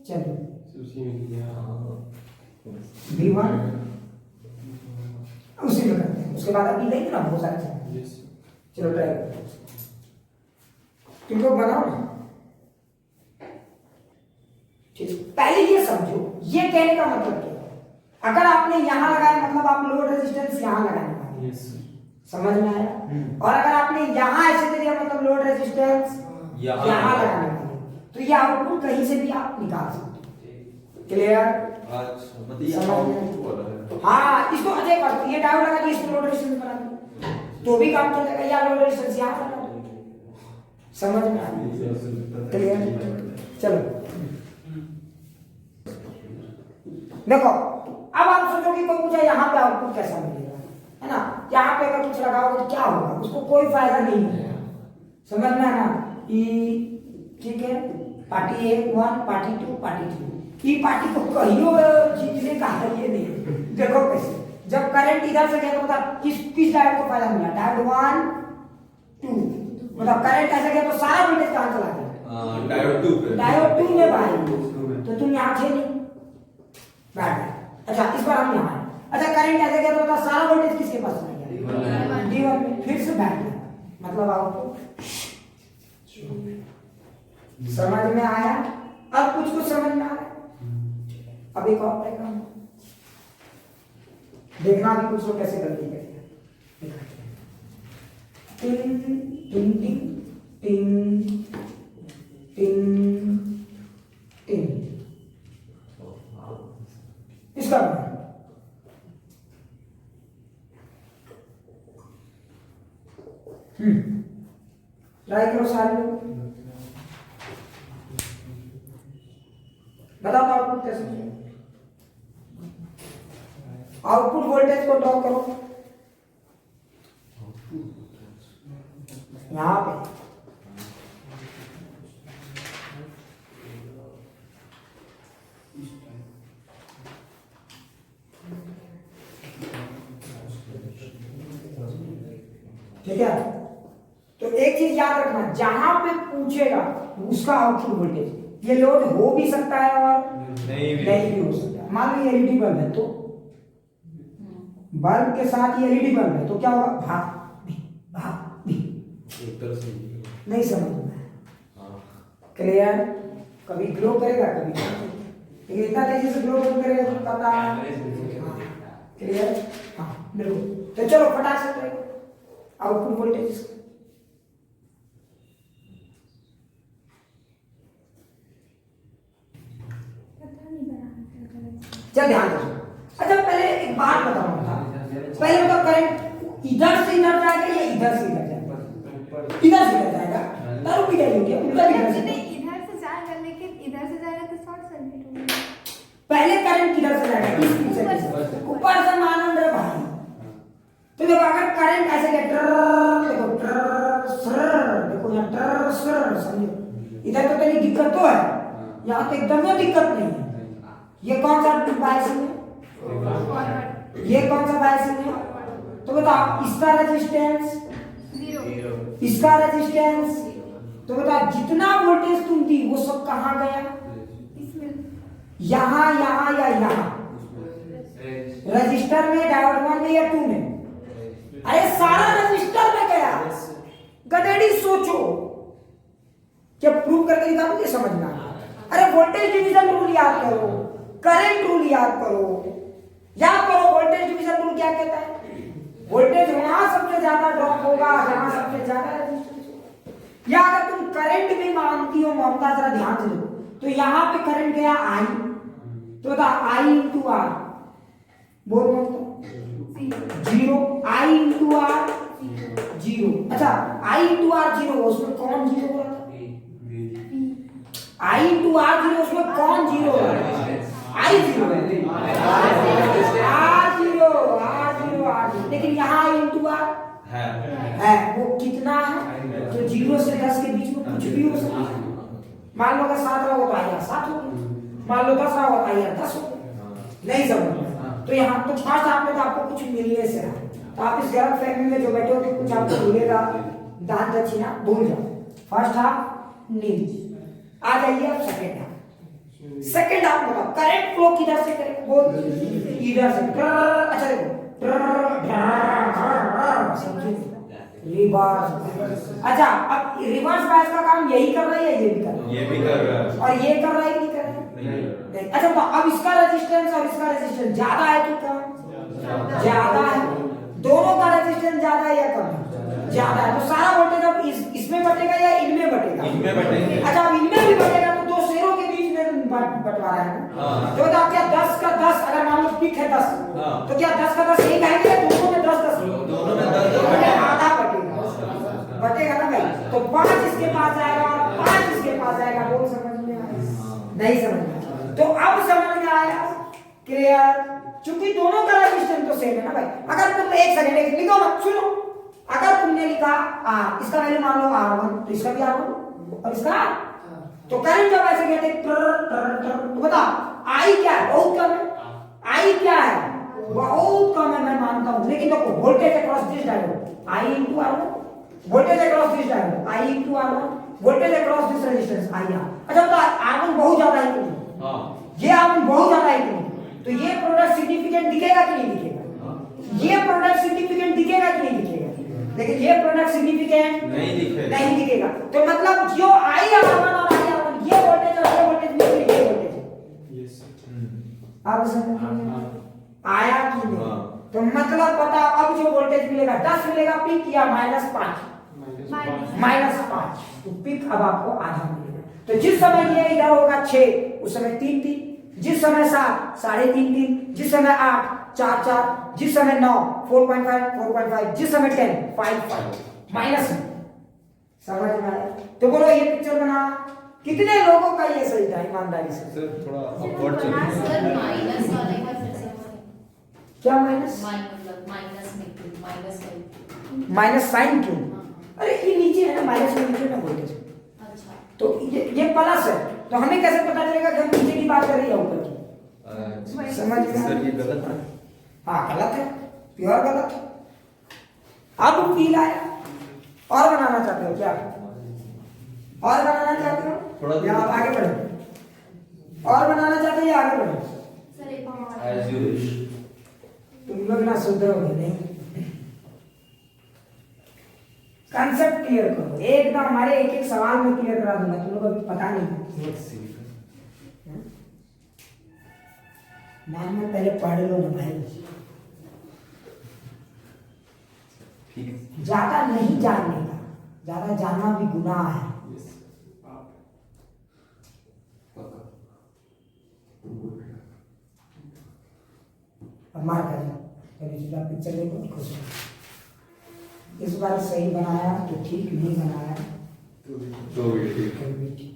S1: चलो
S3: उसी में किया।
S1: V1 उसी में करते हैं, उसके बाद अभी देंगे ना बहुत सारे चीजें।
S3: यस
S1: चलो ट्राई करते हैं, तुम लोग बनाओ ना। ठीक है, पहले ये समझो, ये कहने का मतलब क्या है? अगर आपने यहां लगाया मतलब आप लोड रेजिस्टेंस यहां लगाने वाले,
S3: यस
S1: समझ में आया? और अगर आपने यहां ऐसे दे दिया मतलब लोड रेजिस्टेंस
S2: यहाँ
S1: लगाने वाले, तो ये आउटपुट कहीं से भी आप निकाल सकते हो। क्लियर?
S2: अच्छा, मतलब ये आउटपुट वाला है।
S1: हाँ, इसको अजय कर, ये डायोड लगा दिया, इसको लोड रेजिस्टेंस बना दिया तो भी काम चलेगा, या लोड रेजिस्टेंस यहां लगा दो। समझ में आ गया? क्लियर? चलो देखो, अब आप सोचोगे कोई पूछा यहाँ पे आउटपुट कैसा मिलेगा, है ना? यहाँ पे अगर कुछ लगाओगे तो क्या होगा? उसको कोई फायदा नहीं मिलेगा। समझ में आना? ठीक है, पार्टी 1 पार्टी 2 पार्टी 3, ई पार्टी को कहियो जीतने का है ये नहीं। देखो कैसे, जब करंट इधर से गया तो मतलब किस डायोड को फायदा मिला? डायोड 1 2, मतलब करंट ऐसे गया तो सारा वोल्टेज कहां चला गया?
S2: डायोड 2 पे।
S1: डायोड 2 में भाई, तो तुम यहाँ थे नहीं बैठ गए। अच्छा इस बार हम यहाँ आए, अच्छा करंट ऐसे गया तो मतलब सारा वोल्टेज किसके पास चला गया? D1 में, फिर से बैठ गया, मतलब आउटपुट। समझ में आया? अब कुछ समझ में आ रहा है? अब एक और तय काम देखना भी कुछ लोग कैसे गलती करते हैं। टिंग टिंग टिंग टिंग टिंग टिंग, इसका ट्राई करो सारे लोग, बताओ आउटपुट कैसे मिलेगा? आउटपुट वोल्टेज को ड्रॉ करो यहां पे, ठीक है? तो एक चीज याद रखना, जहां पे पूछेगा उसका आउटपुट वोल्टेज, ये लोड हो भी सकता है और नहीं भी हो सकता है। मान लो एलईडी बल्ब है, तो बल्ब के साथ ये एलईडी बल्ब है, तो क्या होगा? भाग भी
S2: एक तरह से
S1: नहीं समझ में आया? क्लियर? कभी ग्लो करेगा कभी नहीं, लेकिन इतना तेजी से ग्लो करेगा तो पता। क्लियर? हाँ बिल्कुल। तो चलो फटाक से आउटपुट वोल्टेज, चल ध्यान दो। अच्छा पहले एक बात बताऊंगा, पहले मतलब करंट इधर से इधर जाएगा या इधर से इधर जाएगा? इधर से इधर जाएगा, तब भी जाएगा क्या? उल्टा इधर से
S5: जाएगा, लेकिन इधर से जाएगा तो शॉर्ट सर्किट होगा।
S1: पहले करंट किधर से जाएगा? इस पीछे से ऊपर से मानन रे भाई। तो देखो अगर करंट ऐसे गया देखो देखो यहाँ समझो, इधर तो तेरी दिक्कत तो है, यहाँ तो एकदम ही दिक्कत नहीं है। ये कौन सा बायसिंग है? ये कौन सा बायसिंग है? तो बताओ इसका रेजिस्टेंस
S5: 0,
S1: इसका रेजिस्टेंस, तो बताओ जितना वोल्टेज तुम दी वो सब कहाँ गया?
S5: इसमें
S1: यहाँ यहाँ या यहाँ? रजिस्टर में, डायोड 1 में या 2 में? अरे सारा रजिस्टर में गया। गधेड़ी सोचो, जब प्रूव करके दिखा मुझे समझ में आया। अरे वोल्टेज डिवीजन रूल याद करो, करंट रूल याद करो, वोल्टेज डिवीजन रूल क्या कहता है? वोल्टेज वहां सबसे ज्यादा ड्रॉप होगा जहां सबसे ज्यादा रेजिस्टेंस होगा। या अगर तुम करंट भी मानती हो ममता, जरा ध्यान से देखो, तो यहां पे करंट गया I, तो बता I इंटू आर, बोल ममता 0, I इंटू आर 0। अच्छा I इंटू आर 0, उसमें कौन 0 हो रहा था? I इंटू आर 0, उसमें कौन 0 हो रहा है? आई जीरो लेकिन यहाँ इंटू आर है वो कितना है तो 0 से 10 के बीच में कुछ भी हो सकता है। मान लो अगर 7 रहा हो तो आई 7 हो गया, मान लो 10 रहा हो तो आई 10 हो गया। नहीं समझ तो यहाँ तो फर्स्ट आपने तो आपको कुछ मिलने से रहा तो आप इस गलत फहमी में जो बैठे हो कि कुछ आपको मिलेगा दान दक्षिणा भूल जाओ। फर्स्ट हाफ नील आ जाइए अब सेकंड हाफ। सेकंड हाफ बताओ करंट फ्लो किधर से करें बोल इधर से अच्छा देखो रिवर्स। अच्छा अब रिवर्स बायस का काम यही कर रहा है या ये भी कर रहा है?
S2: ये भी कर रहा है
S1: और ये कर रहा है कि नहीं कर रहा है? नहीं। अच्छा तो अब इसका रेजिस्टेंस और इसका रेजिस्टेंस ज्यादा है कि कम? ज्यादा है। दोनों का रेजिस्टेंस ज्यादा है या कम? ज्यादा है। तो सारा वोल्टेज अब इसमें बटेगा या इनमें बटेगा?
S2: इनमें बटेंगे।
S1: अच्छा अब इनमें भी बटेगा तो दो शेयरों के बीच में बंटवारा है ना। तो आप क्या 10 का 10 अगर मान लो पिक है 10 तो क्या 10 का 10 एक आएगा या दोनों में 10
S2: दोनों में 10
S1: आधा बटेगा ना भाई। तो 5 इसके पास जाएगा 5 इसके पास जाएगा। बोल समझ में आया? नहीं समझ में। तो अब समझ में आया क्लियर। क्योंकि दोनों का रेजिस्टेंस तो सेम है ना भाई। अगर तुम एक सेकंड लिखो ना सुनो अगर तुमने लिखा इसका वैल्यू मान लो R1 तो इसका भी R1 और इसका तो करंट जब ऐसे कहते तो बता आई क्या है? बहुत कम है। आई क्या है? बहुत कम है मैं मानता हूं लेकिन देखो voltage across this diode I into R1 voltage across this diode I into R1 voltage across this resistance I R. अच्छा तो R1 बहुत ज्यादा है कि नहीं? हां ये R1 बहुत ज्यादा है कि नहीं? तो ये प्रोडक्ट सिग्निफिकेंट दिखेगा कि नहीं दिखेगा? ये प्रोडक्ट सिग्निफिकेंट दिखेगा कि नहीं दिखेगा? लेकिन ये प्रोडक्ट सिग्निफिकेंट नहीं दिखेगा। तो मतलब जो आई R1 और आई R1 ये वोल्टेज और ये वोल्टेज में ये वोल्टेज यस अब समझ आया कि नहीं? तो मतलब पता अब जो वोल्टेज मिलेगा 10 मिलेगा पिक या -5 तो पिक अब आपको आधा मिलेगा। तो जिस समय ये इधर होगा 6 उस समय 3 जिस समय 7 3.5 जिस समय 8 4 जिस समय 9 4.5 जिस समय 10 5 माइनस समझ में आया? तो बोलो ये पिक्चर बना कितने लोगों का ये सही था ईमानदारी से?
S2: सर थोड़ा अपवर्ड चलिए
S4: सर माइनस वाले का फिर से
S1: क्या माइनस
S4: मतलब माइनस में माइनस है
S1: माइनस साइन क्यों? अरे ये नीचे है ना माइनस में नीचे ना वोल्टेज।
S4: अच्छा
S1: तो ये प्लस है तो हमें कैसे पता चलेगा कि हम नीचे की बात कर रहे हैं ऊपर की? समझ में?
S2: सर ये गलत है।
S1: हाँ गलत है प्योर गलत है। अब फील आया और बनाना चाहते हो क्या? और बनाना चाहते हो
S2: थोड़ा
S1: या आप आगे बढ़ो? और बनाना चाहते हो या आगे बढ़ो?
S4: सर एक
S2: एज यू विश।
S1: तुम लोग ना सुधरोगे नहीं। कंसेप्ट क्लियर करो एकदम। हमारे एक एक सवाल में क्लियर करा दूंगा तुम लोग अभी पता नहीं। मैम में पहले पढ़ लो ना भाई। ज्यादा नहीं जानने का ज्यादा जानना भी गुनाह है। अब मार कर कभी दूसरा पिक्चर देखो खुश हो। इस बार सही बनाया तो ठीक नहीं बनाया
S2: तो भी ठीक।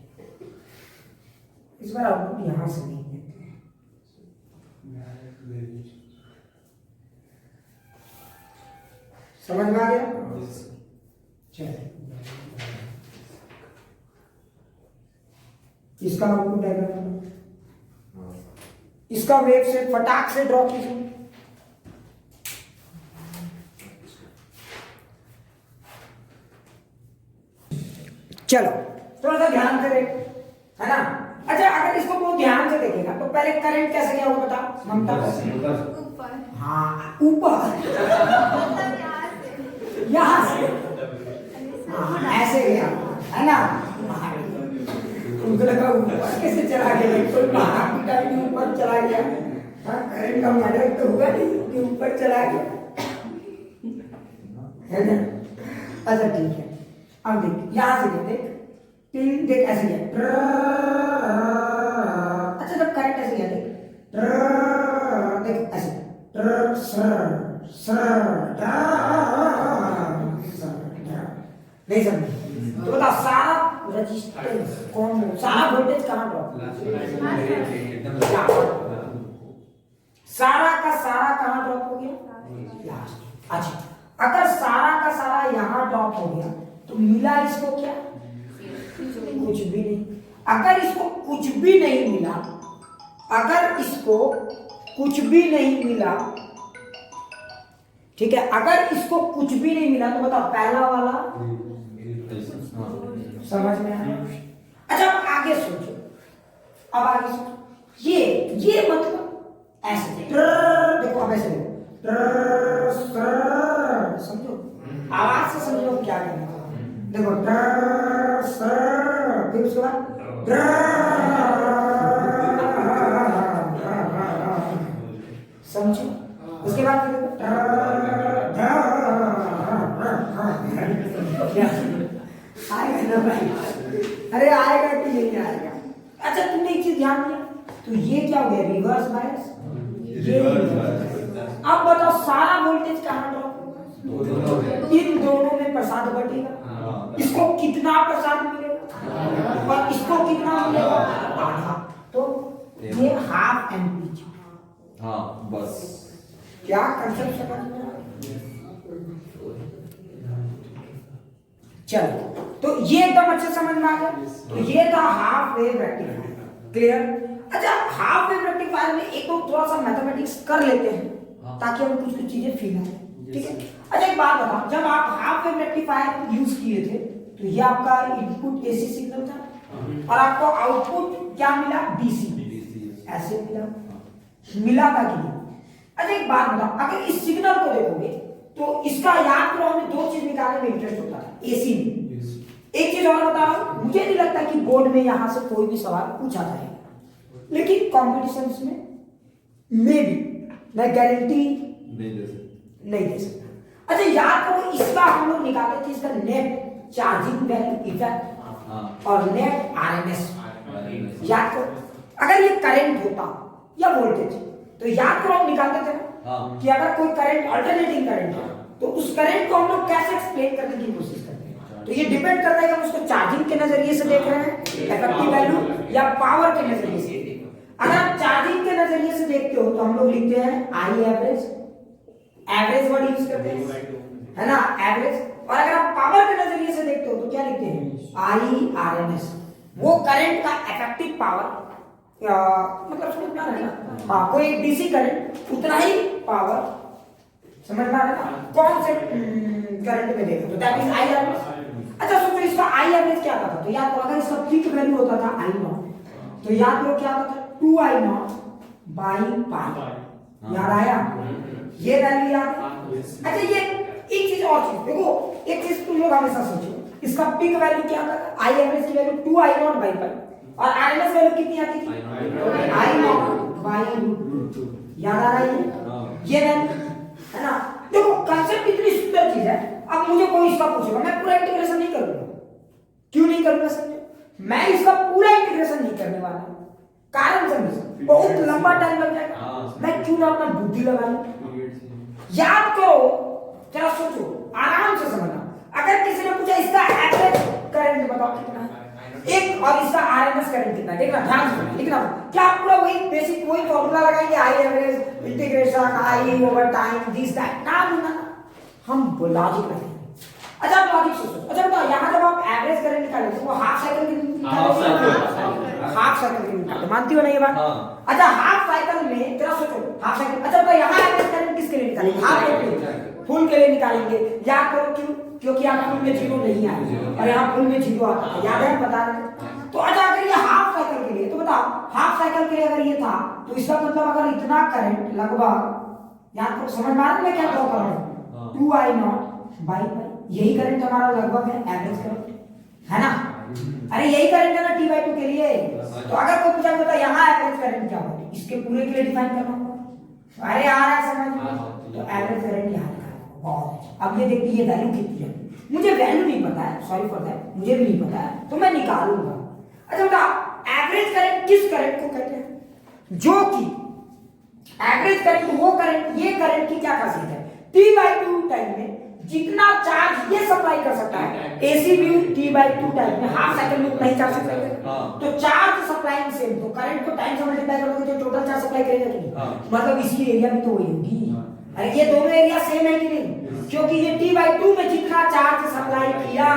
S1: इस बार आउटपुट यहाँ से नहीं है। समझ में आ गया? चलिए इसका आउटपुट डायग्राम इसका वेव से फटाक से ड्रॉ कीजिए। चलो थोड़ा सा ध्यान से देख है ना। अच्छा अगर इसको बहुत ध्यान से देखेगा तो पहले करंट कैसे गया होगा बता ममता?
S5: ऊपर
S1: हाँ ऊपर यहाँ से हाँ ऐसे गया है ना। उनको लगा ऊपर कैसे चला गया कोई पहाड़ की टाइप में ऊपर चला गया। हाँ करंट का मर्डर तो हुआ नहीं कि ऊपर चला गया है ना। अच्छा ठीक है अब देख यहाँ से देख पिन देख ऐसे गया। अच्छा जब करंट ऐसे गया देख देख ऐसे नहीं समझ तो बता सारा रेजिस्टेंस कौन सारा वोल्टेज कहाँ ड्रॉप सारा का सारा कहाँ ड्रॉप हो गया? लास्ट। अच्छा, अगर सारा का सारा यहाँ ड्रॉप हो गया तो मिला इसको क्या? कुछ भी नहीं। अगर इसको कुछ भी नहीं मिला, अगर इसको कुछ भी नहीं मिला, ठीक है, अगर इसको कुछ भी नहीं मिला तो बताओ पहला वाला समझ में आया? अच्छा अब आगे सोचो, अब आगे सोचो, ये मतलब ऐसे देखो, अब ऐसे समझो, आवाज से समझो क्या करना है। देखो फिर उसके बाद समझो, उसके बाद आएगा ना भाई? अरे आएगा कि नहीं आएगा? अच्छा तुमने एक चीज ध्यान दिया, तो ये क्या हो गया? Reverse bias. अब बताओ सारा वोल्टेज कहाँ ड्रॉप होगा? इन दोनों में प्रसाद बटेगा। इसको कितना प्रसाद मिलेगा और इसको कितना मिलेगा? आधा। तो ये हाफ एम्पलीट्यूड।
S2: हाँ बस।
S1: क्या कंसेप्ट समझ में आया? चलो, तो ये एकदम अच्छे समझ में आ गया। तो ये था हाफ वेव रेक्टिफायर। क्लियर? अच्छा, हाफ वेव रेक्टिफायर में एक तो थोड़ा सा मैथमेटिक्स कर लेते हैं ताकि हमें कुछ कुछ चीजें फील आए। ठीक है? अच्छा एक बात बताओ, जब आप हाफ वेव रेक्टिफायर यूज किए थे तो ये आपका इनपुट एसी सिग्नल था और आपको आउटपुट क्या मिला? डीसी। ऐसे मिला था कि नहीं? अच्छा एक बात बताओ, अगर इस सिग्नल को देखोगे तो इसका याद करो, हमें दो चीज निकालने में इंटरेस्ट होता है एसी में। एक चीज और बता रहा हूं, मुझे नहीं लगता कि बोर्ड में यहां से कोई भी सवाल पूछा जाएगा, लेकिन कॉम्पिटिशन्स में मे भी मैं गारंटी नहीं दे सकता। अच्छा याद करो, इसका हम लोग निकालते थे इसका नेट चार्जिंग वैल्यू इफेक्ट और नेट आरएमएस। याद करो, अगर ये करंट होता या वोल्टेज तो याद करो हम निकालते थे ना कि अगर कोई करंट अल्टरनेटिंग करंट है तो उस करंट को हम लोग कैसे एक्सप्लेन करने की कोशिश करते हैं। तो ये डिपेंड करता है कि हम उसको चार्जिंग के नजरिए से देख रहे हैं, इफेक्टिव वैल्यू, या पावर के नजरिए से। अगर आप चार्जिंग के नजरिए से देखते हो तो हम लोग लिखते हैं I average, average word use करते हैं, है ना, एवरेज। और अगर आप पावर के नजरिए से देखते हो तो क्या लिखते हैं? आई आरएमएस। वो करंट का इफेक्टिव पावर, मतलब समझ में आ रहा है ना? हाँ, कोई डीसी करंट उतना ही पावर, समझ में आ रहा है ना? कौन से करंट में देखो तो दैट इज आई एवरेज। अच्छा सोचो इसका आई एवरेज क्या था? तो याद करो, अगर इसका पीक वैल्यू होता था आई नॉट तो याद करो क्या होता था? 2i not by pi. याद आया? ये वैल्यू याद है? अच्छा ये एक चीज और चीज देखो, एक चीज तुम लोग हमेशा सोचो, इसका पीक वैल्यू क्या था? आई एवरेज की value 2i not by pi और आरएमएस वैल्यू कितनी आती थी? आई नॉट बाई रूट 2। याद आ रहा है ये वैल्यू, है ना? देखो कांसेप्ट इतनी सुंदर चीज है। अब मुझे कोई इसका पूछेगा, मैं पूरा इंटीग्रेशन नहीं करूंगा। क्यों नहीं करूंगा समझो? मैं इसका पूरा इंटीग्रेशन नहीं करने वाला हूं। कारण समझो, बहुत लंबा टाइम लग जाएगा। मैं क्यों ना अपना बुद्धि लगा लूं? याद करो, जरा सोचो, आराम से समझना। अगर किसी ने पूछा इसका एवरेज करंट बताओ कितना है, एक और इसका आरएमएस करंट कितना है, देखना ध्यान से लिखना। क्या आप पूरा वही बेसिक वही फॉर्मूला लगाएंगे? I average integration I over time this that ना ना, हम लॉजिक लगाएंगे। अच्छा आप लॉजिक सोचो। अच्छा बताओ, यहाँ जब आप एवरेज करंट निकालेंगे तो वो हाफ साइकिल की निकालेंगे, हाफ साइकिल की निकालते, मानती हो ना ये बात? अच्छा हाफ साइकिल में जरा सोचो, हाफ साइकिल। अच्छा तो यहाँ एवरेज करंट किसके लिए निकालेंगे? हाफ के फुल के लिए निकालेंगे। याद करो क्यों? क्योंकि यहाँ फुल में जीरो नहीं आया और यहाँ फुल में जीरो आता है। याद है बता रहे? तो अच्छा अगर ये हाफ साइकिल के लिए, तो बताओ हाफ साइकिल के लिए अगर ये था तो इसका मतलब अगर इतना करंट लगभग, याद करो, समझ में आ रहा है मैं क्या कह रहा हूँ? 2i नॉट बाई पाई, यही करंट हमारा लगभग है एवरेज करंट, है ना? अरे यही करंट है ना t/2 के लिए। तो अगर कोई पूछा बता यहाँ एवरेज करंट क्या होगा, इसके पूरे के लिए डिफाइन करना होगा। अरे आ रहा है समझ में? तो एवरेज करंट यहाँ बहुत। अब ये देखिए ये वैल्यू कितनी है, मुझे वैल्यू नहीं पता है, सॉरी फॉर दैट, मुझे भी नहीं पता है, तो मैं निकालूंगा। अच्छा बताओ एवरेज करंट किस करंट को कहते हैं? जो कि एवरेज करंट वो करंट, ये करंट की क्या खासियत है? t/2 टाइम में जितना चार्ज ये सप्लाई कर सकता है एसी भी T/2 टाइम में हाफ साइकिल में उतना ही चार्ज सप्लाई करेगा। तो चार्ज सप्लाई सेम, तो करंट को टाइम से मल्टीप्लाई करोगे तो टोटल चार्ज सप्लाई करेगा कि नहीं? मतलब इसी एरिया में तो वही होगी। अरे ये दोनों एरिया सेम है कि नहीं? क्योंकि ये T/2 में जितना चार्ज सप्लाई किया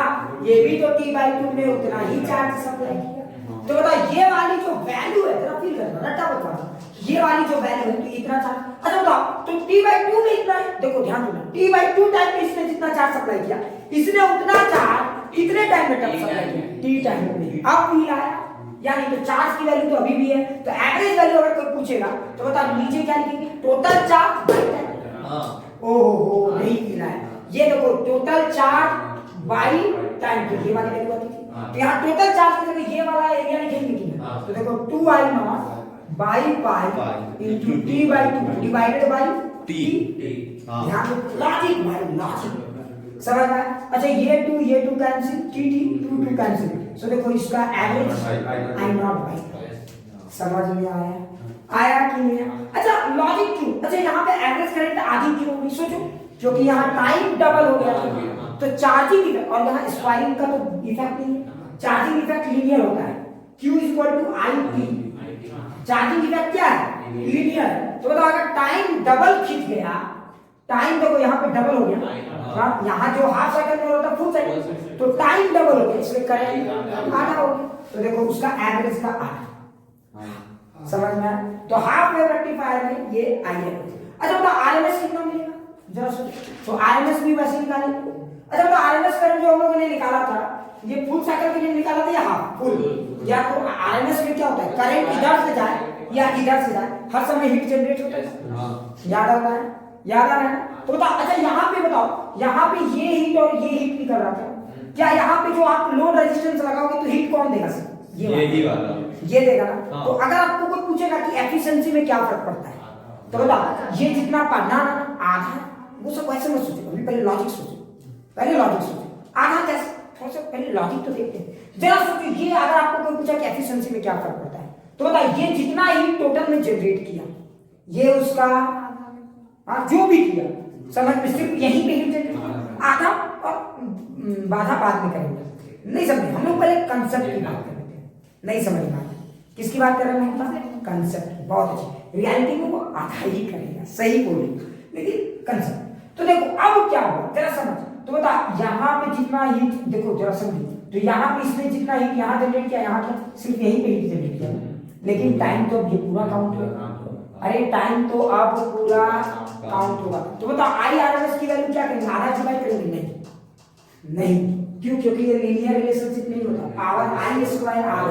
S1: ये भी तो T/2 में उतना ही चार्ज सप्लाई किया। तो बताओ ये वाली जो वैल्यू है, जरा फील करना, रट्टा बता, ये वाली जो वैल्यू है तो इतना चार्ज, अच्छा बताओ तो T/2 में इतना है, देखो ध्यान दो, T/2 टाइम में इसने जितना चार्ज सप्लाई किया इसने उतना चार्ज इतने टाइम में सप्लाई किया T टाइम में। अब फील आया, यानी तो चार्ज की वैल्यू तो अभी भी है, तो एवरेज वैल्यू अगर कोई पूछेगा तो बताओ नीचे क्या लिखेंगे? Total charge by time. ओहो नहीं मिला है, ये देखो टोटल चार्ज बाय टाइम, तो ये वाली वैल्यू आती थी। तो यहाँ टोटल चार्ज की जगह ये वाला एरिया लिखेंगे कि नहीं? तो देखो 2I0 by pi into T/2 divided by T। यहाँ पे लॉजिक भाई, लॉजिक समझ में आया? अच्छा ये 2 कैंसिल, T 2 कैंसिल, सो देखो इसका एवरेज I0 बाय, समझ में आया कि नहीं? अच्छा लॉजिक क्यों? अच्छा यहाँ पे एवरेज करंट आधी क्यों होगी? सोचो, क्योंकि यहाँ टाइम डबल हो गया था, तो चार्जिंग इफेक्ट, और यहाँ स्क्वायरिंग का तो इफेक्ट नहीं है, चार्जिंग इफेक्ट लीनियर होता है, Q = IP। चार्जिंग इफेक्ट क्या है? लीनियर। तो बताओ अगर टाइम डबल खींच गया, टाइम देखो यहाँ पे डबल हो गया, यहाँ जो हाफ सेकंड में होता फुल सेकंड, तो टाइम डबल हो गया, इसलिए करंट आधा हो गया, तो देखो उसका एवरेज का आधा, समझ में आया? तो हाफ वेव रेक्टिफायर में ये IF। अच्छा बताओ RMS कितना मिलेगा जरा सोचो, तो RMS भी वैसे निकालेंगे। अच्छा बताओ RMS करंट जो हम लोगों ने निकाला था ये फुल साइकिल के लिए निकाला था या हाफ फुल? या तो RMS में क्या होता है, करंट इधर से जाए या इधर से जाए, हर समय हीट जनरेट होता है, याद आता है? याद आ रहा है? तो बताओ अच्छा यहाँ पे बताओ, यहाँ पे ये हीट और ये हीट निकल रहा था, क्या यहाँ पे जो आप लोड रेजिस्टेंस लगाओगे तो हीट कौन देगा? ये वाला ये देगा ना। तो अगर आपको कोई पूछेगा कि एफिशिएंसी में क्या फर्क पड़ता है, तो बताओ ये जितना पढ़ना ना आधा, वो सब वैसे मत सोचो, अभी पहले लॉजिक सोचो, पहले लॉजिक सोचो, आधा कैसे, थोड़ा सा पहले लॉजिक तो देखते हैं जरा सोचो। ये अगर आपको कोई पूछा कि एफिशिएंसी में क्या फर्क पड़ता है, तो बताओ ये जितना ही टोटल में जनरेट किया, ये उसका जो भी किया, समझ में, सिर्फ यही पे ही जनरेट आधा, और बाधा बाद में करेंगे, नहीं समझे? हम लोग पहले कंसेप्ट की बात करेंगे, नहीं समझ में आया किसकी बात कर रहे हैं? कंसेप्ट, बहुत अच्छी। रियलिटी में वो आधा ही करेगा, सही बोले, लेकिन कंसेप्ट। तो देखो अब क्या हुआ जरा समझ, तो बता यहाँ पे जितना हीट देखो जरा समझो, तो यहाँ पे इसने जितना हीट यहाँ जनरेट किया, यहाँ क्या सिर्फ यही पे हीट जनरेट किया, लेकिन टाइम तो अब ये पूरा काउंट होगा। अरे टाइम तो अब पूरा काउंट होगा। तो बताओ IRMS की वैल्यू क्या करेंगे? आधा डिवाइड करेंगे? नहीं, क्यों? क्योंकि ये लीनियर रिलेशनशिप नहीं होता, पावर I² R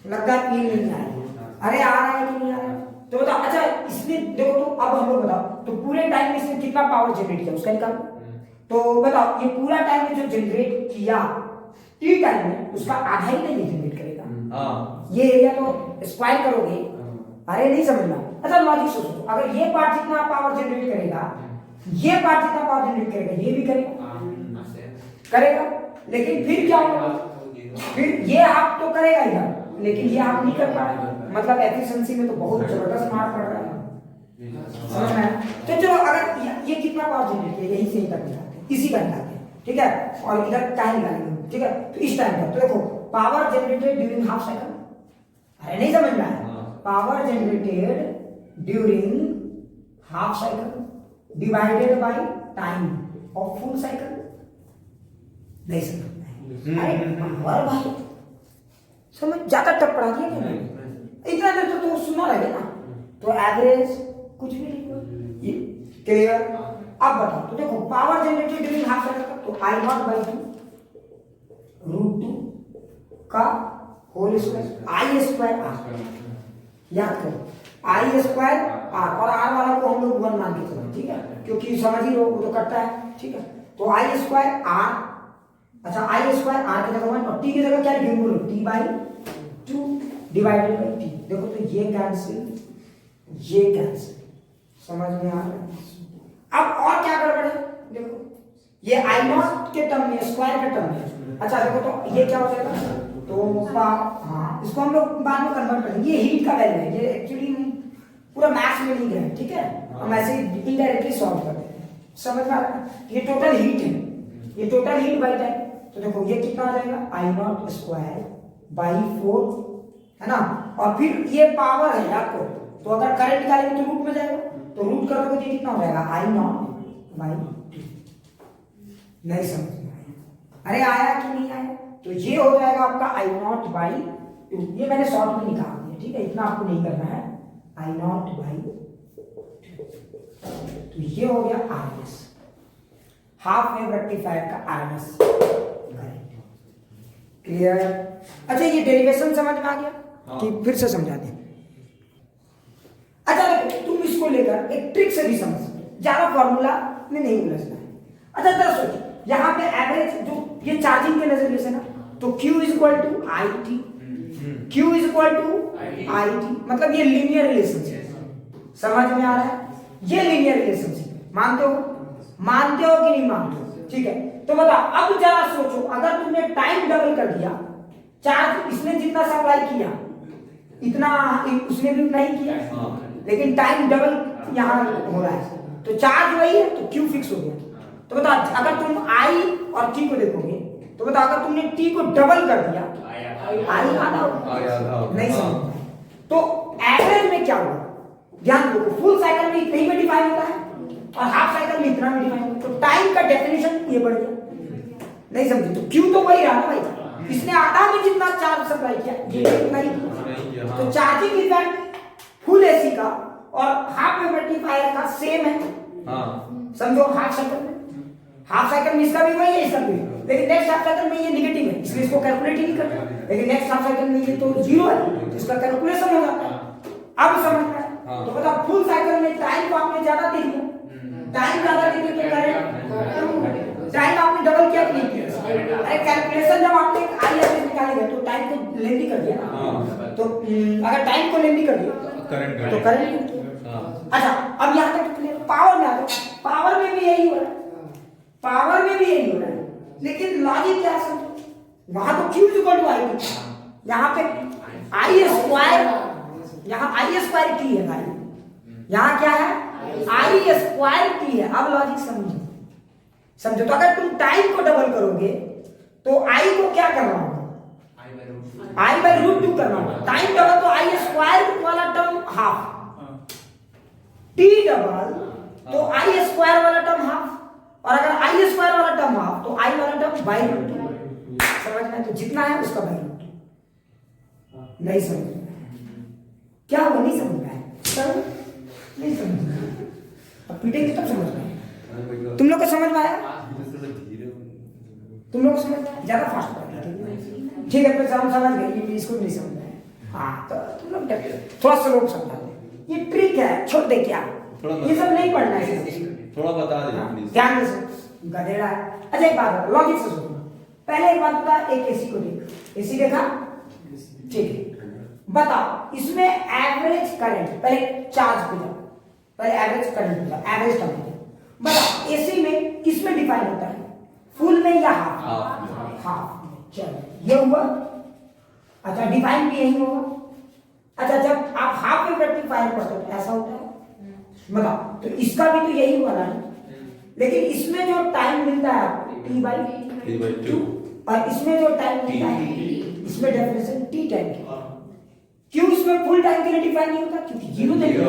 S1: लगता है पी नहीं आ रहा। अरे आ रहा है कि नहीं आ रहा? तो बताओ अच्छा इसने देखो, तो अब हम लोग बताओ तो पूरे टाइम में इसने कितना पावर जनरेट किया उसका निकालो। तो बताओ ये पूरा टाइम में जो जनरेट किया T टाइम में, उसका आधा ही नहीं जनरेट करेगा, ये एरिया तो स्क्वायर करोगे। अरे नहीं समझना। अच्छा लॉजिक सोचो, अगर ये पार्ट जितना पावर जनरेट करेगा, ये पार्ट जितना पावर जनरेट करेगा, ये भी करेगा, लेकिन फिर क्या होगा? फिर ये आप तो करेगा इधर, लेकिन ये आप नहीं कर पा रहे, मतलब एफिशिएंसी में तो बहुत जबरदस्त मार पड़ रहा है, समझ में आया? तो चलो अगर ये कितना पावर जनरेट किया, यही से ही तक निकालते हैं, इसी का निकालते हैं, ठीक है? और इधर टाइम निकालेंगे, ठीक है? तो इस टाइम का तो देखो power generated during half cycle, अरे नहीं समझ में आया? Power generated during half cycle divided by time of full cycle, नहीं समझ में आया? अरे पावर भाई समझ ज्यादा टप पढ़ा दिया क्या? इतना देर तो सुना लगे ना, तो एवरेज कुछ भी नहीं, ये क्लियर? अब बताओ तो देखो power generated during half cycle, तो I0/2 √2 का होल स्क्वायर I² याद करो, I² R, और R वाला को हम लोग 1 मान के चलो, ठीक है? क्योंकि समझ ही वो तो करता है, ठीक है? तो I² R, अच्छा I² R की जगह 1 और T की जगह क्या लिखेंगे बोलो? T/2 divided by T। देखो तो ये कैंसिल, ये कैंसिल, समझ में आ रहा है? अब और क्या गड़बड़ है देखो, ये I0 के टर्म में, स्क्वायर के टर्म में, अच्छा देखो तो ये क्या हो जाएगा? तो हाँ इसको हम लोग बाद में कन्वर्ट करेंगे, ये हीट का वैल्यू है, ये एक्चुअली पूरा मैथ्स में नहीं गया, ठीक है? हम ऐसे इनडायरेक्टली सॉल्व कर देते हैं, समझ में आ रहा है? ये टोटल हीट है, ये टोटल हीट बाई टाइम। तो देखो ये कितना आ जाएगा आई नॉट स्क्वायर बाई 4, है ना। और फिर ये पावर है आपको, तो अगर करंट निकालेंगे तो रूट में जाएगा, तो रूट कर दोगे तो कितना हो जाएगा आई नॉट बाई 2। नहीं समझ में आया? अरे आया कि नहीं आया? तो ये हो जाएगा आपका आई नॉट बाई 2। ये मैंने शॉर्ट में निकाल दिया, ठीक है, इतना आपको नहीं करना है। आई नॉट बाई 2, तो ये हो गया आरएमएस, हाफ वेव रेक्टिफायर का आरएमएस करंट। क्लियर? अच्छा ये डेरिवेशन समझ में आ गया?
S2: हाँ।
S1: कि फिर से समझा दें? अच्छा देखो, तुम इसको लेकर एक ट्रिक से भी समझ सकते हो, ज्यादा फॉर्मूला में नहीं उलझना है। अच्छा जरा सोचो, यहाँ पे एवरेज जो ये चार्जिंग के नजरिए से ना, तो Q is equal to I T, Q is equal to I T, मतलब ये लीनियर रिलेशनशिप। समझ में आ रहा है? ये लीनियर रिलेशनशिप मानते हो? मानते हो कि नहीं मानते हो? ठीक है, तो बताओ अब जरा सोचो, अगर तुमने टाइम डबल कर दिया, चार्ज इसने जितना सप्लाई किया इतना उसने भी उतना ही किया, लेकिन टाइम डबल यहाँ हो रहा है, तो चार्ज वही है, तो Q फिक्स हो गया। तो बताओ अगर तुम I और T को देखोगे, तो बताओ अगर तुमने T को डबल कर दिया, I आधा होगा, नहीं समझ। तो एवरेज में क्या होगा? ध्यान दो, फुल साइकिल में इतना ही में डिफाइन होता है और हाफ साइकिल में इतना में डिफाइन होता है, तो टाइम का डेफिनेशन ये बढ़ गया। नहीं समझे? तो Q तो वही रहा ना भाई, इसने आधा में जितना चार्ज सप्लाई किया ये इतना ही किया। तो चार्जिंग इफेक्ट फुल एसी का और हाफ वेव रेक्टिफायर का सेम है। समझो, हाफ साइकिल में इसका भी वही है, इसका भी, लेकिन नेक्स्ट हाफ साइकिल में ये नेगेटिव है, इसलिए इसको कैलकुलेट ही नहीं करते, लेकिन नेक्स्ट हाफ साइकिल में ये तो जीरो है, तो इसका कैलकुलेशन हो जाता है। अब समझ में आया? तो बताओ फुल साइकिल में टाइम को आपने ज्यादा दे दिया, टाइम ज्यादा दे दिया तो करंट, टाइम आपने डबल किया कि नहीं किया? अरे कैलकुलेशन जब आपने आई एवरेज निकालेंगे तो टाइम को लेंदी कर दिया ना, तो अगर टाइम को लेंदी कर दिया तो करंट। अच्छा अब यहाँ तक क्लियर? पावर में आ जाओ, पावर में भी यही हो रहा है, पावर में भी यही हो रहा है, लेकिन लॉजिक क्या समझो, वहां तो Q equal to I T, यहाँ पे आई स्क्वायर, यहाँ आई स्क्वायर टी है भाई, यहाँ क्या है आई स्क्वायर टी है। अब लॉजिक समझो, समझो, तो अगर तुम टाइम को डबल करोगे तो आई को क्या करना होगा? आई बाई रूट 2 करना होगा। टाइम डबल तो आई स्क्वायर वाला टर्म हाफ, टी डबल तो आई स्क्वायर वाला टर्म हाफ, और अगर आई स्क्वायर वाला टर्म हाफ तो आई वाला टर्म बाई रूट 2। समझ में? तो जितना है उसका बाई रूट 2। नहीं समझ में? क्या हुआ? नहीं समझ में आया? नहीं समझ में? अब पीटेंगे तब समझ में आएगा। तुम लोग को समझ में आया? तुम लोग को समझ में आया? ज्यादा फास्ट पढ़ रहे, ठीक है, फिर हम समझ गए, ये इसको नहीं समझ में आया। हाँ, तो तुम लोग थोड़ा स्लो समझा दे, ये ट्रिक है, छोड़ दे क्या, ये सब नहीं पढ़ना है,
S2: थोड़ा बता दे प्लीज,
S1: ध्यान से, गधेड़ा है। अच्छा एक बात लॉजिक से सुनो, पहले एक बात बता, एक एसी को देख, एसी देखा, ठीक है, बताओ इसमें एवरेज करंट, पहले चार्ज पे जाओ, पहले एवरेज करंट पे जाओ, एवरेज करंट बताओ एसी में किस में डिफाइन होता है, फुल में या हाफ? हाफ में। चलो ये हुआ। अच्छा डिफाइन भी यही होगा। अच्छा जब आप हाफ वेव रेक्टिफायर पढ़ते हो तो ऐसा होता है, बताओ, तो इसका भी तो यही हुआ ना, लेकिन इसमें जो टाइम मिलता है आपको T/2 और इसमें जो टाइम मिलता है इसमें डेफिनेशन T टाइम की। क्यों इसमें फुल टाइम के लिए डिफाइन नहीं होता? क्योंकि जीरो देगा,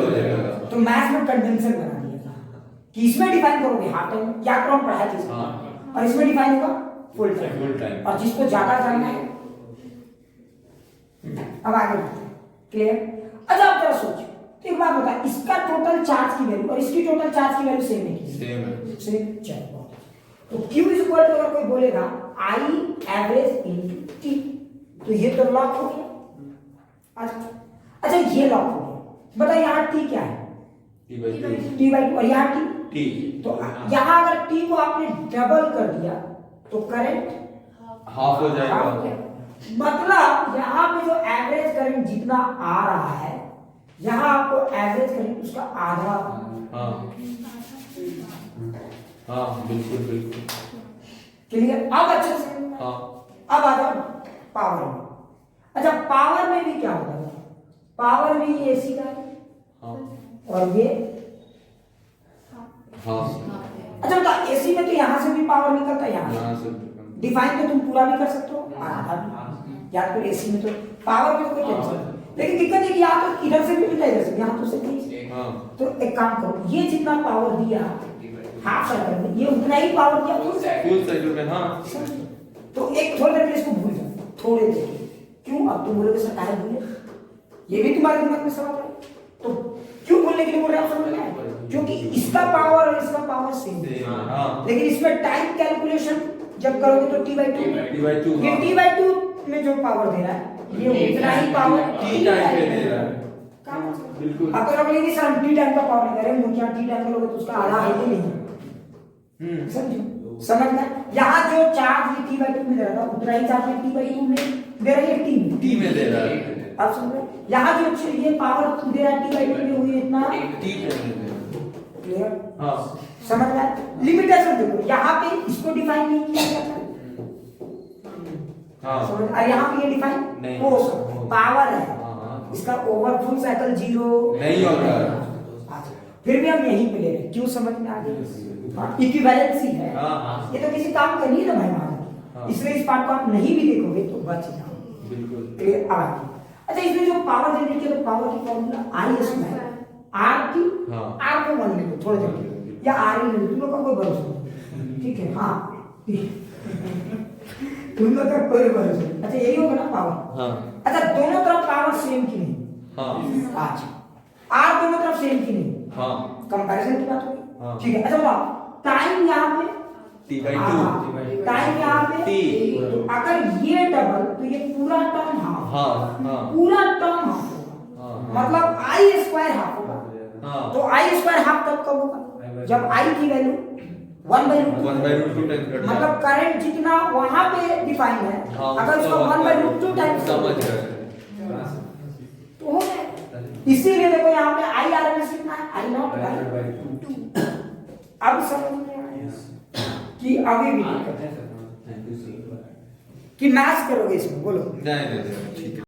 S1: तो मैथ्स में कंवेंशन बना दिया था कि इसमें डिफाइन करोगे हाफ टाइम, क्या क्रम पढ़ा है इसमें, और इसमें डिफाइन होगा फुल टाइम, और जिसको ज्यादा जानना है अब आगे बढ़ते हैं। क्लियर? अच्छा आप जरा सोचो, तो एक बात बता, इसका टोटल चार्ज की वैल्यू और इसकी टोटल चार्ज की वैल्यू सेम है? सेम। चलो तो Q इज इक्वल टू, अगर कोई बोलेगा I एवरेज इनटू T, तो ये तो लॉक हो गया। अच्छा ये लॉक हो गया। बता यहाँ T क्या है? T/2 और यहाँ T, तो यहाँ अगर T को आपने डबल कर दिया तो करंट
S2: हाफ हो जाएगा।
S1: मतलब यहाँ पे जो एवरेज करंट जितना आ रहा है, यहाँ आपको एवरेज करंट उसका आधा।
S2: हाँ बिल्कुल बिल्कुल
S1: क्लियर? अब अच्छे से, अब आ जाओ पावर में। अच्छा पावर में भी क्या होता है? पावर में ये एसी का है और ये। में तो यहाँ से भी पावर निकलता है, यहाँ से डिफाइन तो तुम पूरा भी कर सकते हो आधा भी, या फिर एसी में तो पावर की तो कोई टेंशन नहीं। लेकिन दिक्कत है कि यहाँ तो इधर से भी मिलता है, इधर से यहाँ तो से तो एक काम करो, ये जितना पावर दिया हाफ साइकिल में, ये उतना ही पावर दिया फुल
S2: साइकिल में। हाँ
S1: तो एक थोड़ी देर के लिए इसको भूल जाओ, थोड़े देर के लिए। क्यों? अब तुम बोलोगे सर काहे भूले, ये भी तुम्हारे दिमाग में सवाल है, तो क्यों भूलने के लिए बोल रहे हैं आप, समझ में आया? क्योंकि इसका पावर और इसका पावर सेम है, लेकिन इसमें टाइम कैलकुलेशन जब करोगे तो t/2 ये t/2 में जो पावर दे रहा है ये उतना ही पावर
S3: T टाइम पे दे रहा है। बिल्कुल।
S1: अब तो लोग सर टी टाइम का पावर नहीं दे रहे, मुझे टी टाइम का लोगे तो उसका आधा है ही नहीं, समझो समझ में? यहाँ जो चार्ज ये t/2 में दे रहा था उतना ही चार्ज t/2 में दे रहा है, t
S2: में दे रहा है।
S1: आप समझ? यहाँ जो ये पावर दे रहा है t/2 में हुई इतना क्लियर?
S3: हाँ
S1: समझ में आया? लिमिटेशन देखो, यहाँ पे इसको डिफाइन नहीं किया जाता, समझ? और यहाँ पे ये डिफाइन
S2: नहीं,
S1: फोर्स पावर है,
S2: हाँ।
S1: इसका ओवर फुल साइकिल 0
S2: नहीं होता।
S1: अच्छा, फिर भी हम यहीं पे ले रहे हैं, क्यों? समझ में आ गया? इक्विवेलेंसी है,
S2: हाँ।
S1: ये तो किसी काम का नहीं है ना भाई मान,
S2: हाँ।
S1: इसलिए इस पार्ट को आप नहीं भी देखोगे तो बच जाओ,
S3: बिल्कुल।
S1: क्लियर? आगे अच्छा, इसमें जो पावर देने के, तो पावर की फॉर्मूला I² R की
S2: हाँ।
S1: R को मान लो थोड़े देर के लिए, या R ही ले लो, तुम लोग का कोई भरोसा नहीं, ठीक है? हाँ तुम लोग का कोई भरोसा नहीं। अच्छा यही होगा ना पावर?
S2: हाँ।
S1: अच्छा दोनों तरफ पावर सेम की नहीं?
S2: हाँ।
S1: अच्छा R दोनों तरफ सेम की नहीं?
S2: हाँ।
S1: कंपैरिजन की बात होगी,
S2: हाँ।
S1: ठीक है? अच्छा बताओ, टाइम यहाँ पे
S2: t/2
S1: टाइम यहाँ पे
S2: T।
S1: तो अगर ये डबल तो ये पूरा टर्म हाफ,
S2: हाँ।
S1: पूरा टर्म हाफ होगा,
S2: हाँ।
S1: मतलब I² हाफ होगा।
S2: हाँ।
S1: तो I² हाफ तब कब होगा? जब I की वैल्यू 1/√2 मतलब करंट जितना वहां पे डिफाइन है,
S2: हाँ,
S1: अगर उसका 1/√2 टाइम्स
S2: समझ गए।
S1: तो हो गया। इसीलिए देखो यहाँ पे IRMS कितना है? I0/2। अब समझ में आया कि अभी भी दिक्कत है कि मैच करोगे इसमें? बोलो
S2: नहीं ठीक है।